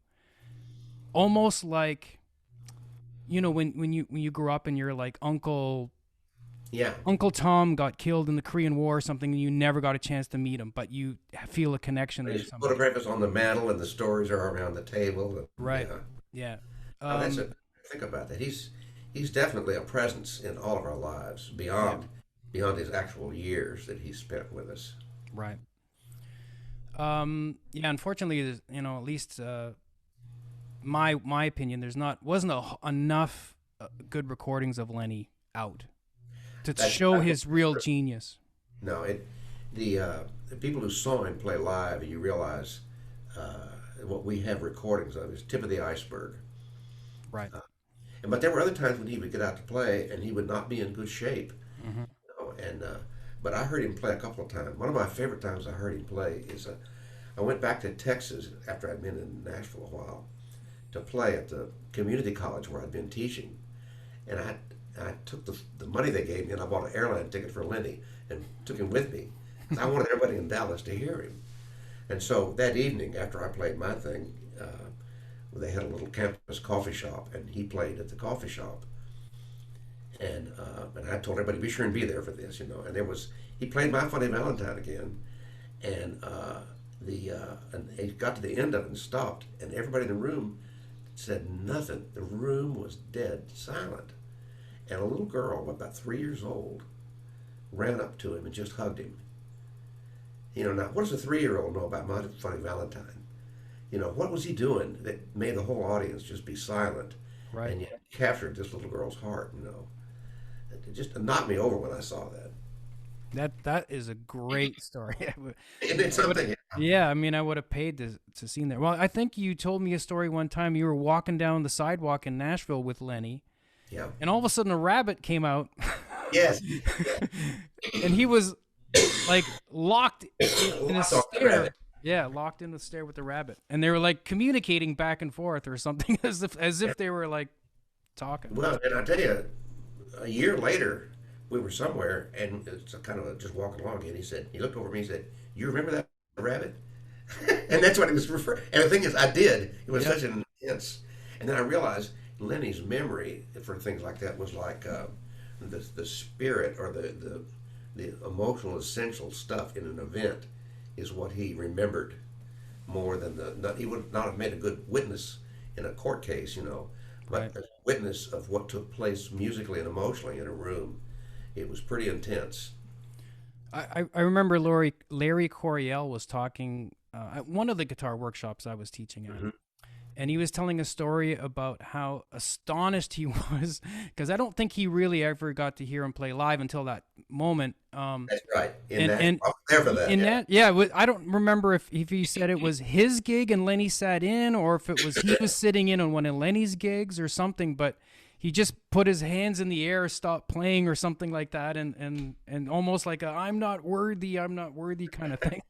Almost like, when you grow up and you're like Yeah. Uncle Tom got killed in the Korean War or something and you never got a chance to meet him, but you feel a connection there His somehow. photograph is on the mantle and the stories are around the table. And, Right. yeah. Yeah. Now, think about that. He's definitely a presence in all of our lives beyond his actual years that he spent with us. Right. Yeah, unfortunately, at least my opinion, wasn't enough good recordings of Lenny out to show his real genius. No, the people who saw him play live, and you realize what we have recordings of is tip of the iceberg. Right. But there were other times when he would get out to play and he would not be in good shape. Mm-hmm. And but I heard him play a couple of times. One of my favorite times I heard him play is I went back to Texas after I'd been in Nashville a while to play at the community college where I'd been teaching, and I took the money they gave me and I bought an airline ticket for Lenny and took him with me. I wanted everybody in Dallas to hear him, and so that evening after I played my thing, they had a little campus coffee shop and he played at the coffee shop. And I told everybody, be sure and be there for this, And he played My Funny Valentine again, and and he got to the end of it and stopped, and everybody in the room said nothing. The room was dead silent, and a little girl, about 3 years old, ran up to him and just hugged him. Now what does a 3-year-old know about My Funny Valentine? What was he doing that made the whole audience just be silent? Right. And yet captured this little girl's heart, It just knocked me over when I saw that. That is a great story. Isn't it something? Yeah, I would have paid to seen that. Well, I think you told me a story one time. You were walking down the sidewalk in Nashville with Lenny, Yeah. and all of a sudden a rabbit came out. Yes. And he was like locked in a Locked on the stair. rabbit. Yeah, locked in the stair with the rabbit, and they were like communicating back and forth or something, as if they were like talking. Well, and I tell you, a year later, we were somewhere, and it's kind of just walking along, and he looked over at me and said, "You remember that rabbit?" And that's what he was referring. And the thing is, I did. It was such an intense. And then I realized Lenny's memory for things like that was like the spirit or the emotional essential stuff in an event is what he remembered more than he would not have made a good witness in a court case, but Right. as a witness of what took place musically and emotionally in a room, it was pretty intense. I remember Larry Coryell was talking at one of the guitar workshops I was teaching at. Mm-hmm. And he was telling a story about how astonished he was, because I don't think he really ever got to hear him play live until that moment. That's right. And I was there for that. in Yeah. that, I don't remember if he said it was his gig and Lenny sat in, or if it was he was sitting in on one of Lenny's gigs or something. But he just put his hands in the air, stopped playing or something like that, and almost like a I'm not worthy kind of thing.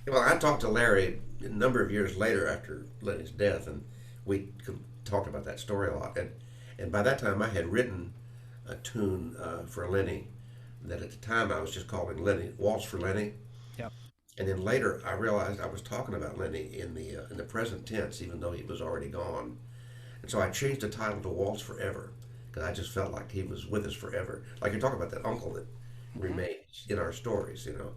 Well, I talked to Larry a number of years later after Lenny's death, and we talked about that story a lot. And by that time, I had written a tune for Lenny that at the time I was just calling Lenny Waltz for Lenny. Yep. And then later, I realized I was talking about Lenny in the present tense, even though he was already gone. And so I changed the title to Waltz Forever because I just felt like he was with us forever. Like you're talking about that uncle that Mm-hmm. remains in our stories, you know.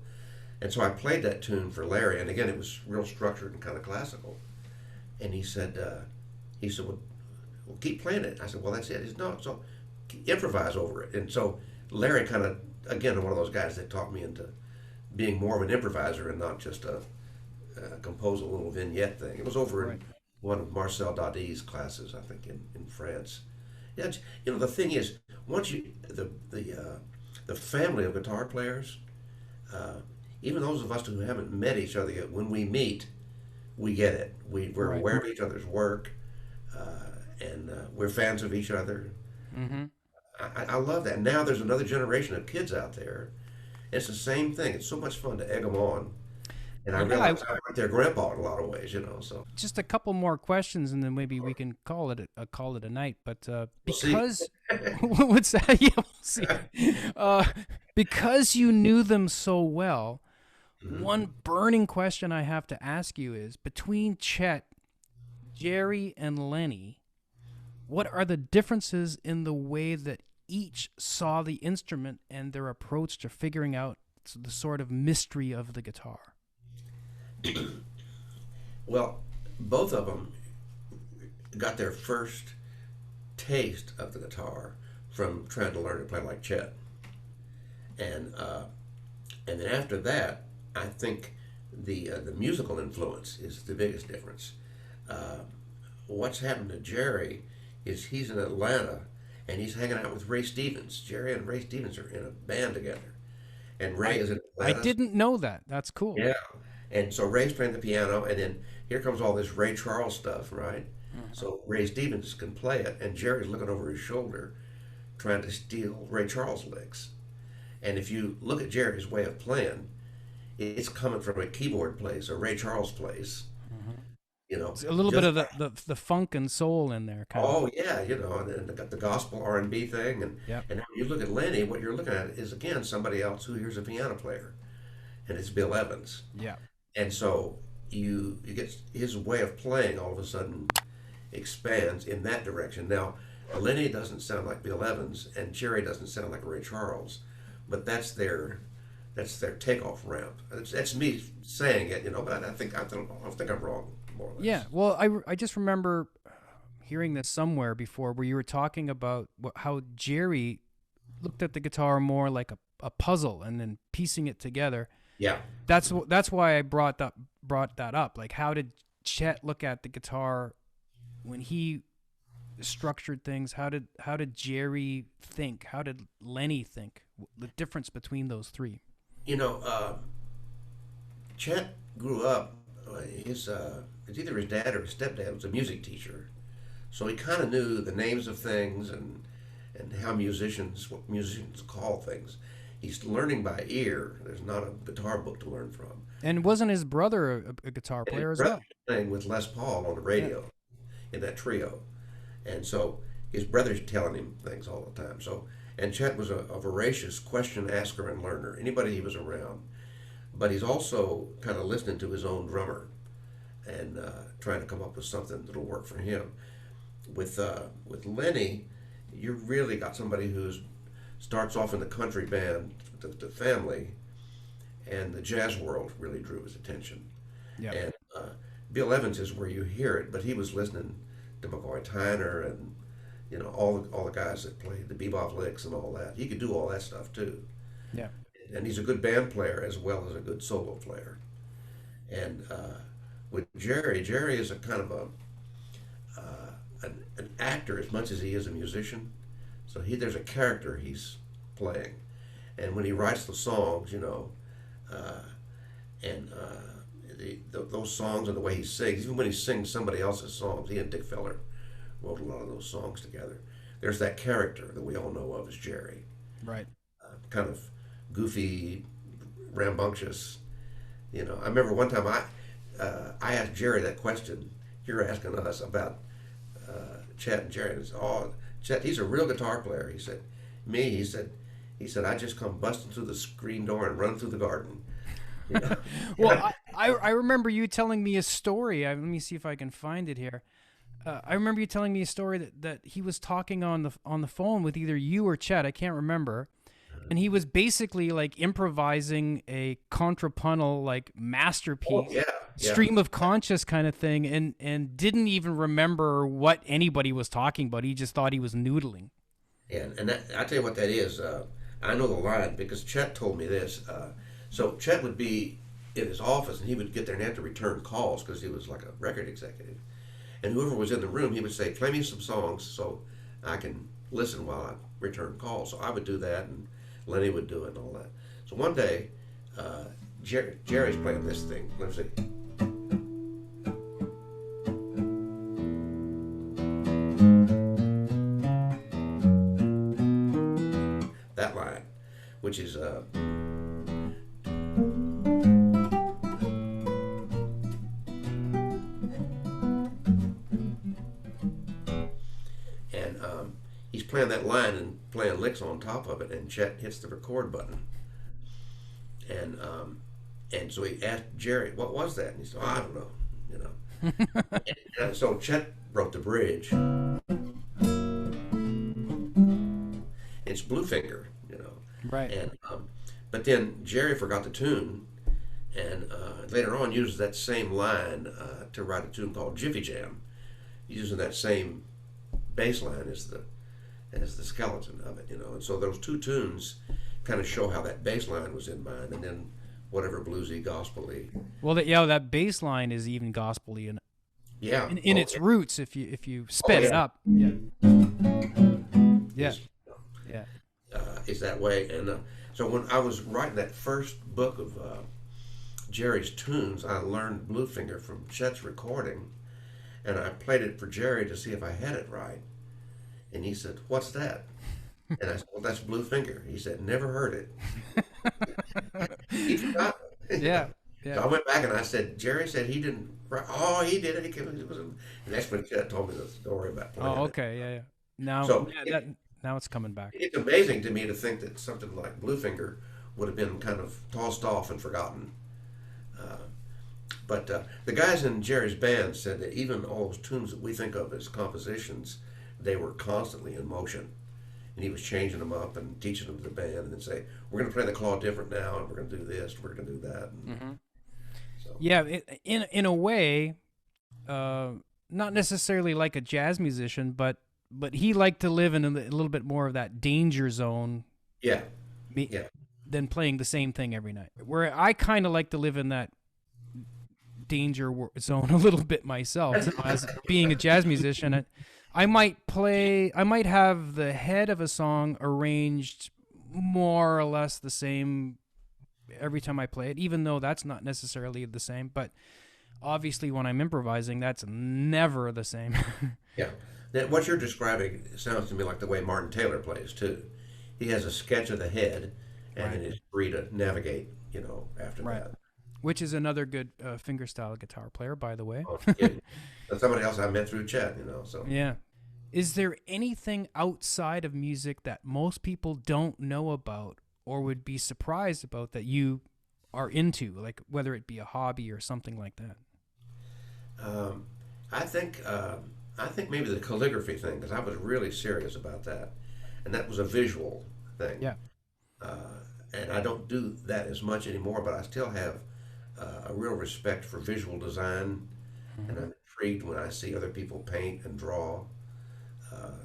And so I played that tune for Larry, and again, it was real structured and kind of classical. And he said, well, keep playing it. I said, well, that's it. He said, no, so improvise over it. And so Larry kind of, again, one of those guys that taught me into being more of an improviser and not just compose a little vignette thing. It was over in Right. one of Marcel Dadi's classes, I think, in France. Yeah, you know, the thing is, once you the family of guitar players, uh, even those of us who haven't met each other yet, when we meet, we get it. We're Right. aware of each other's work, and we're fans of each other. Mm-hmm. I love that. Now there's another generation of kids out there. It's the same thing. It's so much fun to egg them on. And I Yeah, realize I'm like their grandpa in a lot of ways, you know. So just a couple more questions, and then maybe we can call it a night. But we'll see. because what's that? Yeah, we'll see. Uh, because you knew them so well, Mhm. one burning question I have to ask you is: between Chet, Jerry, and Lenny, what are the differences in the way that each saw the instrument and their approach to figuring out the sort of mystery of the guitar? Well, both of them got their first taste of the guitar from trying to learn to play like Chet, and and then after that, I think the musical influence is the biggest difference. Uh, what's happened to Jerry is he's in Atlanta and he's hanging out with Ray Stevens. Jerry and Ray Stevens are in a band together, and Ray I is in I Atlanta. didn't know that. That's cool. Yeah. And so Ray's playing the piano, and then here comes all this Ray Charles stuff, right? Mhm. So Ray Stevens can play it, and Jerry's looking over his shoulder trying to steal Ray Charles licks. And if you look at Jerry's way of playing, it's coming from a keyboard place, a Ray Charles place, Mhm. you know, It's a little bit just of the funk and soul in there, kind of. oh yeah, you know, and then they got the gospel R&B thing, Yep. and when you look at Lenny, what you're looking at is again somebody else who here's a piano player, and it's Bill Evans. Yeah. And so you get his way of playing all of a sudden expands in that direction. Now, Lenny doesn't sound like Bill Evans, and Jerry doesn't sound like Ray Charles, but that's their takeoff ramp. That's me saying it, you know. But I think I'm wrong more or Yeah. less. Well, I just remember hearing this somewhere before where you were talking about how Jerry looked at the guitar more like a puzzle and then piecing it together. Yeah. That's why I brought that up. Like, how did Chet look at the guitar when he structured things? How did Jerry think? How did Lenny think? The difference between those three. You know, Chet grew up. It's either his dad or his stepdad was a music teacher, so he kind of knew the names of things and how what musicians call things. He's learning by ear. There's not a guitar book to learn from. And wasn't his brother a guitar And his player as brother well? was playing with Les Paul on the Yeah. radio in that trio, and so his brother's telling him things all the time. So and Chet was a voracious question asker and learner. Anybody he was around, but he's also kind of listening to his own drummer and trying to come up with something that'll work for him. With Lenny, you really got somebody who's starts off in the country band, the family, and the jazz world really drew his attention. Yeah. And Bill Evans is where you hear it, but he was listening to McCoy Tyner and you know all the guys that played the bebop licks and all that. He could do all that stuff too, Yeah. and he's a good band player as well as a good solo player. And with Jerry, Jerry is a kind of an actor as much as he is a musician. So there's a character he's playing, and when he writes the songs, you know, uh, and those songs and the way he sings, even when he sings somebody else's songs, he and Dick Feller wrote a lot of those songs together. There's that character that we all know of as Jerry, Right. kind of goofy, rambunctious. You know, I remember one time I asked Jerry that question you're asking us about Chet and Jerry. And he said, "Oh, Chet, he's a real guitar player." He said, "Me," he said, "I just come busting through the screen door and run through the garden." You know? Well, I remember you telling me a story. Let me see if I can find it here. I remember you telling me a story that he was talking on the phone with either you or Chet. I can't remember. And he was basically like improvising a contrapuntal like Oh masterpiece, yeah, yeah. stream of conscious kind of thing, and didn't even remember what anybody was talking about. He just thought he was noodling. And that, I tell you what that is. I know the line because Chet told me this. So Chet would be in his office and he would get there and have to return calls because he was like a record executive. And whoever was in the room, he would say, "Play me some songs so I can listen while I return calls." So I would do that, and Lenny would do it and all that. So one day, uh, Jerry's playing this thing. Let me see. That line, which is and he's playing that line and playing licks on top of it, and Chet hits the record button, and so he asked Jerry, "What was that?" And he said, "Oh, I don't know, you know." And so Chet wrote the bridge. It's Bluefinger, you know, Right. and but then Jerry forgot the tune, and later on used that same line to write a tune called Jiffy Jam, using that same bass line as the skeleton of it, you know. And so those two tunes kind of show how that bass line was in mind, and then whatever bluesy, gospel-y. Well, that bass line is even gospel-y Yeah. in Oh, its yeah. roots. If you Oh, sped it yeah. up, yeah, yeah, Is, yeah. is that way. And so when I was writing that first book of Jerry's tunes, I learned Bluefinger from Chet's recording, and I played it for Jerry to see if I had it right. And he said, "What's that?" And I said, "Well, that's Bluefinger." He said, "Never heard it." He forgot. Yeah, So yeah. I went back and I said, "Jerry said he didn't write." "Oh, he did it. He came, it was." And that's when Chet told me the story about playing Oh, it. okay, yeah, yeah. Now, So yeah, now it's coming back. it's amazing to me to think that something like Bluefinger would have been kind of tossed off and forgotten. Uh, but the guys in Jerry's band said that even all those tunes that we think of as compositions, they were constantly in motion. And he was changing them up and teaching them to the band, and then say, "We're going to play the claw different now, and we're going to do this, we're going to do that." And Hmm. so, Yeah, in a way, uh, not necessarily like a jazz musician, but he liked to live in a little bit more of that danger zone yeah, me, yeah, than playing the same thing every night. Where I kind of like to live in that zone a little bit myself. As being a jazz musician, I might have the head of a song arranged more or less the same every time I play it, even though that's not necessarily the same. But obviously, when I'm improvising, that's never the same. yeah. Now, what you're describing sounds to me like the way Martin Taylor plays too. He has a sketch of the head, and Right. then is free to navigate, you know, after Right. that. Which is another good fingerstyle guitar player, by the way. Oh, yeah. That's somebody else I met through Chet, you know. So Yeah. Is there anything outside of music that most people don't know about or would be surprised about that you are into, like whether it be a hobby or something like that? um, I think maybe the calligraphy thing because I was really serious about that, and that was a visual thing. Yeah. Uh, and I don't do that as much anymore, but I still have a real respect for visual design, and Hmm. I'm intrigued when I see other people paint and draw.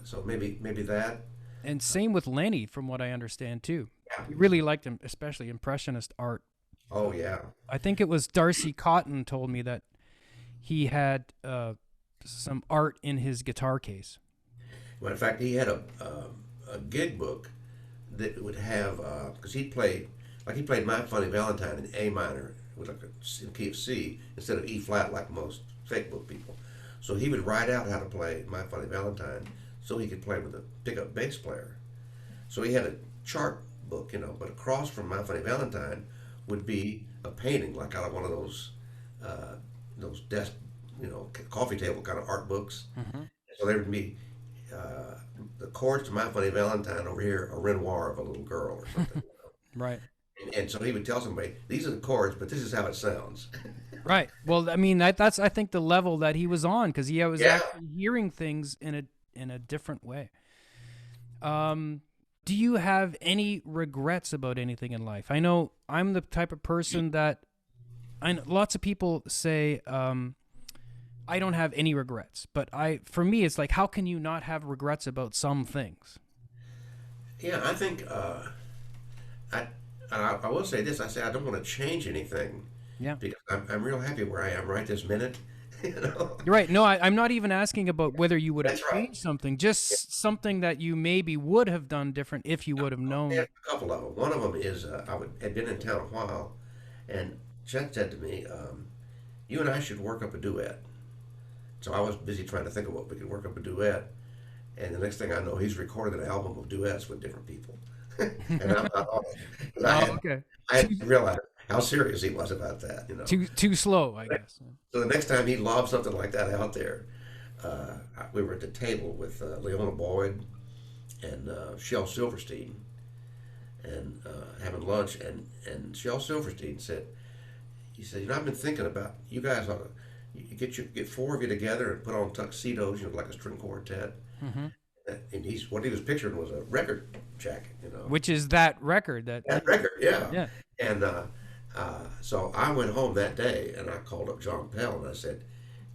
So maybe that. And same with Lenny, from what I understand too. Yeah. He really liked him, especially impressionist art. Oh yeah. I think it was Darcy Cotton told me that he had some art in his guitar case. Well, in fact, he had a gig book that would have because he played like he played My Funny Valentine in A minor with like in key of C instead of E flat like most fake book people. So he would write out how to play My Funny Valentine so he could play with a pickup bass player. So he had a chart book, you know, but across from My Funny Valentine would be a painting like out of one of those desk, you know, coffee table kind of art books. Hmm. So there would be uh, the chords to My Funny Valentine over here, a Renoir of a little girl or something. Right. And so he would tell somebody, these are the chords, but this is how it sounds. Right. Well, I mean, that's I think the level that he was on, because he was Yeah. actually hearing things in a different way. Do you have any regrets about anything in life? I know I'm the type of person that I know lots of people say I don't have any regrets, but for me it's like, how can you not have regrets about some things? Yeah, I think I, I will say this. I say I don't want to change anything Yeah. because I'm real happy where I am right this minute. You know, You're right. No, I'm not even asking about whether you would have that's right. changed something, just something that you maybe would have done different if you would have There's known. a couple of them. One of them is had been in town a while, and Chet said to me, "You and I should work up a duet." So I was busy trying to think of what we could work up a duet, and the next thing I know, he's recorded an album of duets with different people. And I'm not on it. 'Cause Oh, okay. I Too had realized how serious he was about that, you know. too slow, I guess. So the next time he lobbed something like that out there, we were at the table with Leona Boyd and Shel Silverstein and having lunch, and Shel Silverstein said, he said, you know, I've been thinking about you guys ought to get four of you together and put on tuxedos, you know, like a string quartet. Hmm. And what he was picturing was a record jacket, you know. Which is that record that, That record, yeah. yeah. And so I went home that day and I called up John Pell and I said,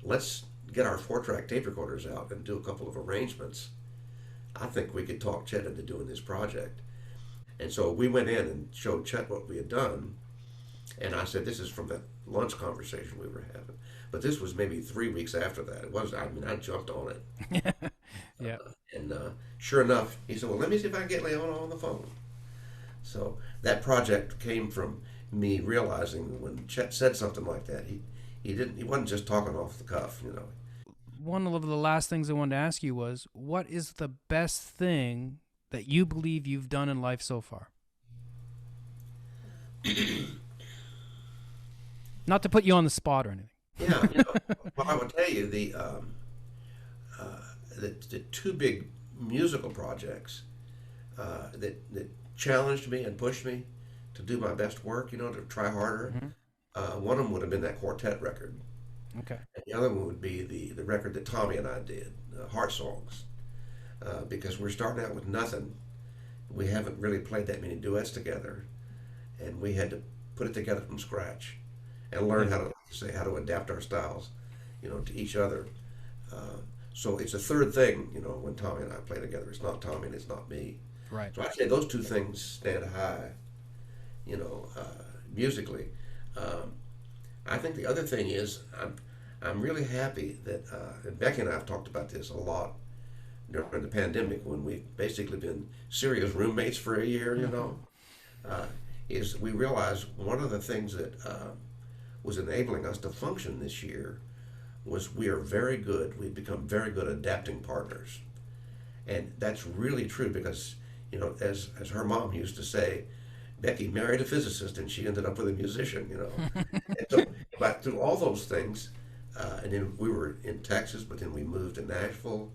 let's get our 4-track tape recorders out and do a couple of arrangements. I think we could talk Chet into doing this project. And so we went in and showed Chet what we had done. And I said, this is from that lunch conversation we were having. But this was maybe 3 weeks after that. It was, I mean, I jumped on it. Yeah. And sure enough, he said, well, let me see if I can get Leona on the phone. So that project came from me realizing when Chet said something like that, he wasn't just talking off the cuff, you know. One of the last things I wanted to ask you was, what is the best thing that you believe you've done in life so far? Not to put you on the spot or anything. Yeah, you know, well, I would tell you the two big musical projects that challenged me and pushed me to do my best work, you know, to try harder. Hmm. One of them would have been that quartet record, Okay. and the other one would be the record that Tommy and I did, Heart Songs, because we're starting out with nothing. We haven't really played that many duets together, and we had to put it together from scratch and learn Yeah. how to, like you say, how to adapt our styles, you know, to each other. Uh, so it's a third thing, you know, when Tommy and I play together. It's not Tommy and it's not me. Right. So I'd say those two things stand high, you know, musically. Um, I think the other thing is I'm really happy that, and Becky and I have talked about this a lot during the pandemic when we've basically been serious roommates for a year, you know, uh, is we realized one of the things that was enabling us to function this year was we are very good, we've become very good adapting partners. And that's really true because, you know, as her mom used to say, Becky married a physicist and she ended up with a musician, you know. And so, but through all those things, and then we were in Texas, but then we moved to Nashville.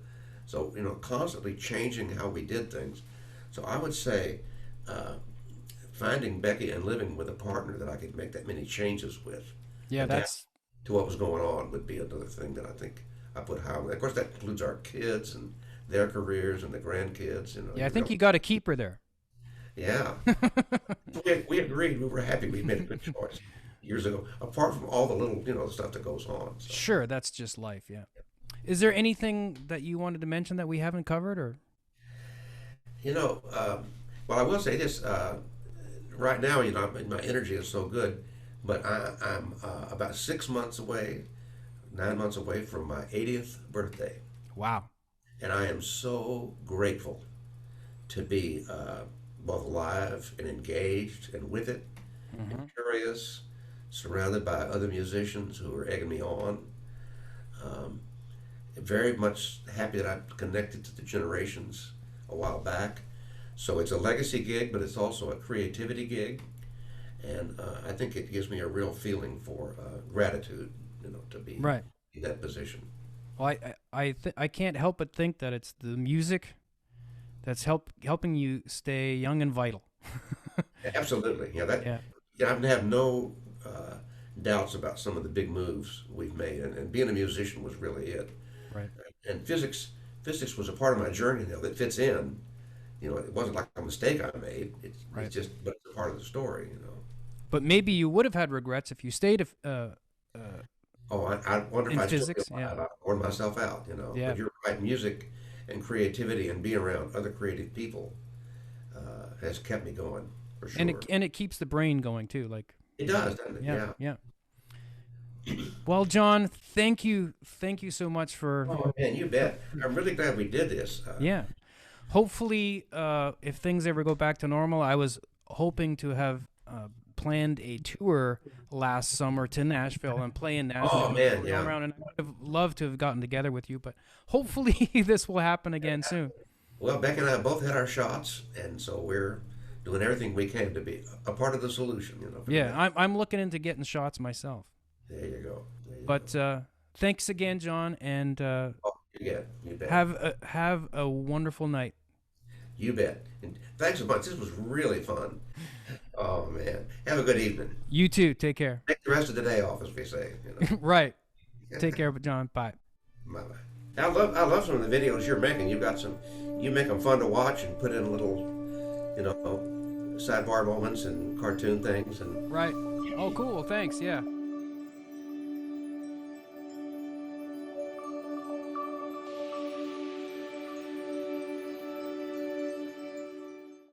So, you know, constantly changing how we did things. So I would say finding Becky and living with a partner that I could make that many changes with, Yeah, adapt that's to what was going on would be another thing that I think I put high on. Of course, that includes our kids and their careers and the grandkids. You know, yeah. I think you got to keep her there. yeah. We agreed. We were happy we made a good choice years ago. Apart from all the little, you know, the stuff that goes on. So, Sure, that's just life. Yeah. Is there anything that you wanted to mention that we haven't covered, or? you know, well, I will say this. Right now, you know, my energy is so good, but I'm about 6 months away, 9 months away from my 80th birthday, Wow. and I am so grateful to be both alive and engaged and with it, and Hmm. curious, surrounded by other musicians who are egging me on. Um, Very much happy that I connected to the generations a while back. So it's a legacy gig, but it's also a creativity gig, and I think it gives me a real feeling for gratitude, you know, to be Right. in that position. Well, I can't help but think that it's the music that's helping you stay young and vital. Absolutely. Yeah, that. Yeah. Yeah, I have no doubts about some of the big moves we've made, and being a musician was really it. Right. And physics was a part of my journey now that fits in. It wasn't like a mistake I made. Right. It's just, but it's a part of the story. But maybe you would have had regrets if you stayed Oh, I wonder if in I still physics. feel Yeah. I wore myself out. Yeah. But you're right. Music and creativity and being around other creative people has kept me going for sure. And it keeps the brain going too. Like, It does, doesn't it? yeah. Yeah. Yeah. Well, John, thank you so much for. Oh man, you bet. I'm really glad we did this. Yeah. Hopefully, if things ever go back to normal, I was hoping to have planned a tour last summer to Nashville and play in Nashville. Oh man, yeah. Around, and I would have loved to have gotten together with you, but hopefully this will happen again soon. Well, Beck and I both had our shots, and so we're doing everything we can to be a part of the solution. For Yeah, that. I'm looking into getting shots myself. There you go. But thanks again, John, and Oh, you bet. have a wonderful night. You bet. And thanks so much. This was really fun. Oh man, have a good evening. You too. Take care. Take the rest of the day off, as we say. Right. Take care, John. Bye. Bye bye. I love some of the videos you're making. You make them fun to watch and put in little, sidebar moments and cartoon things and. Right. Oh, cool. Thanks. Yeah.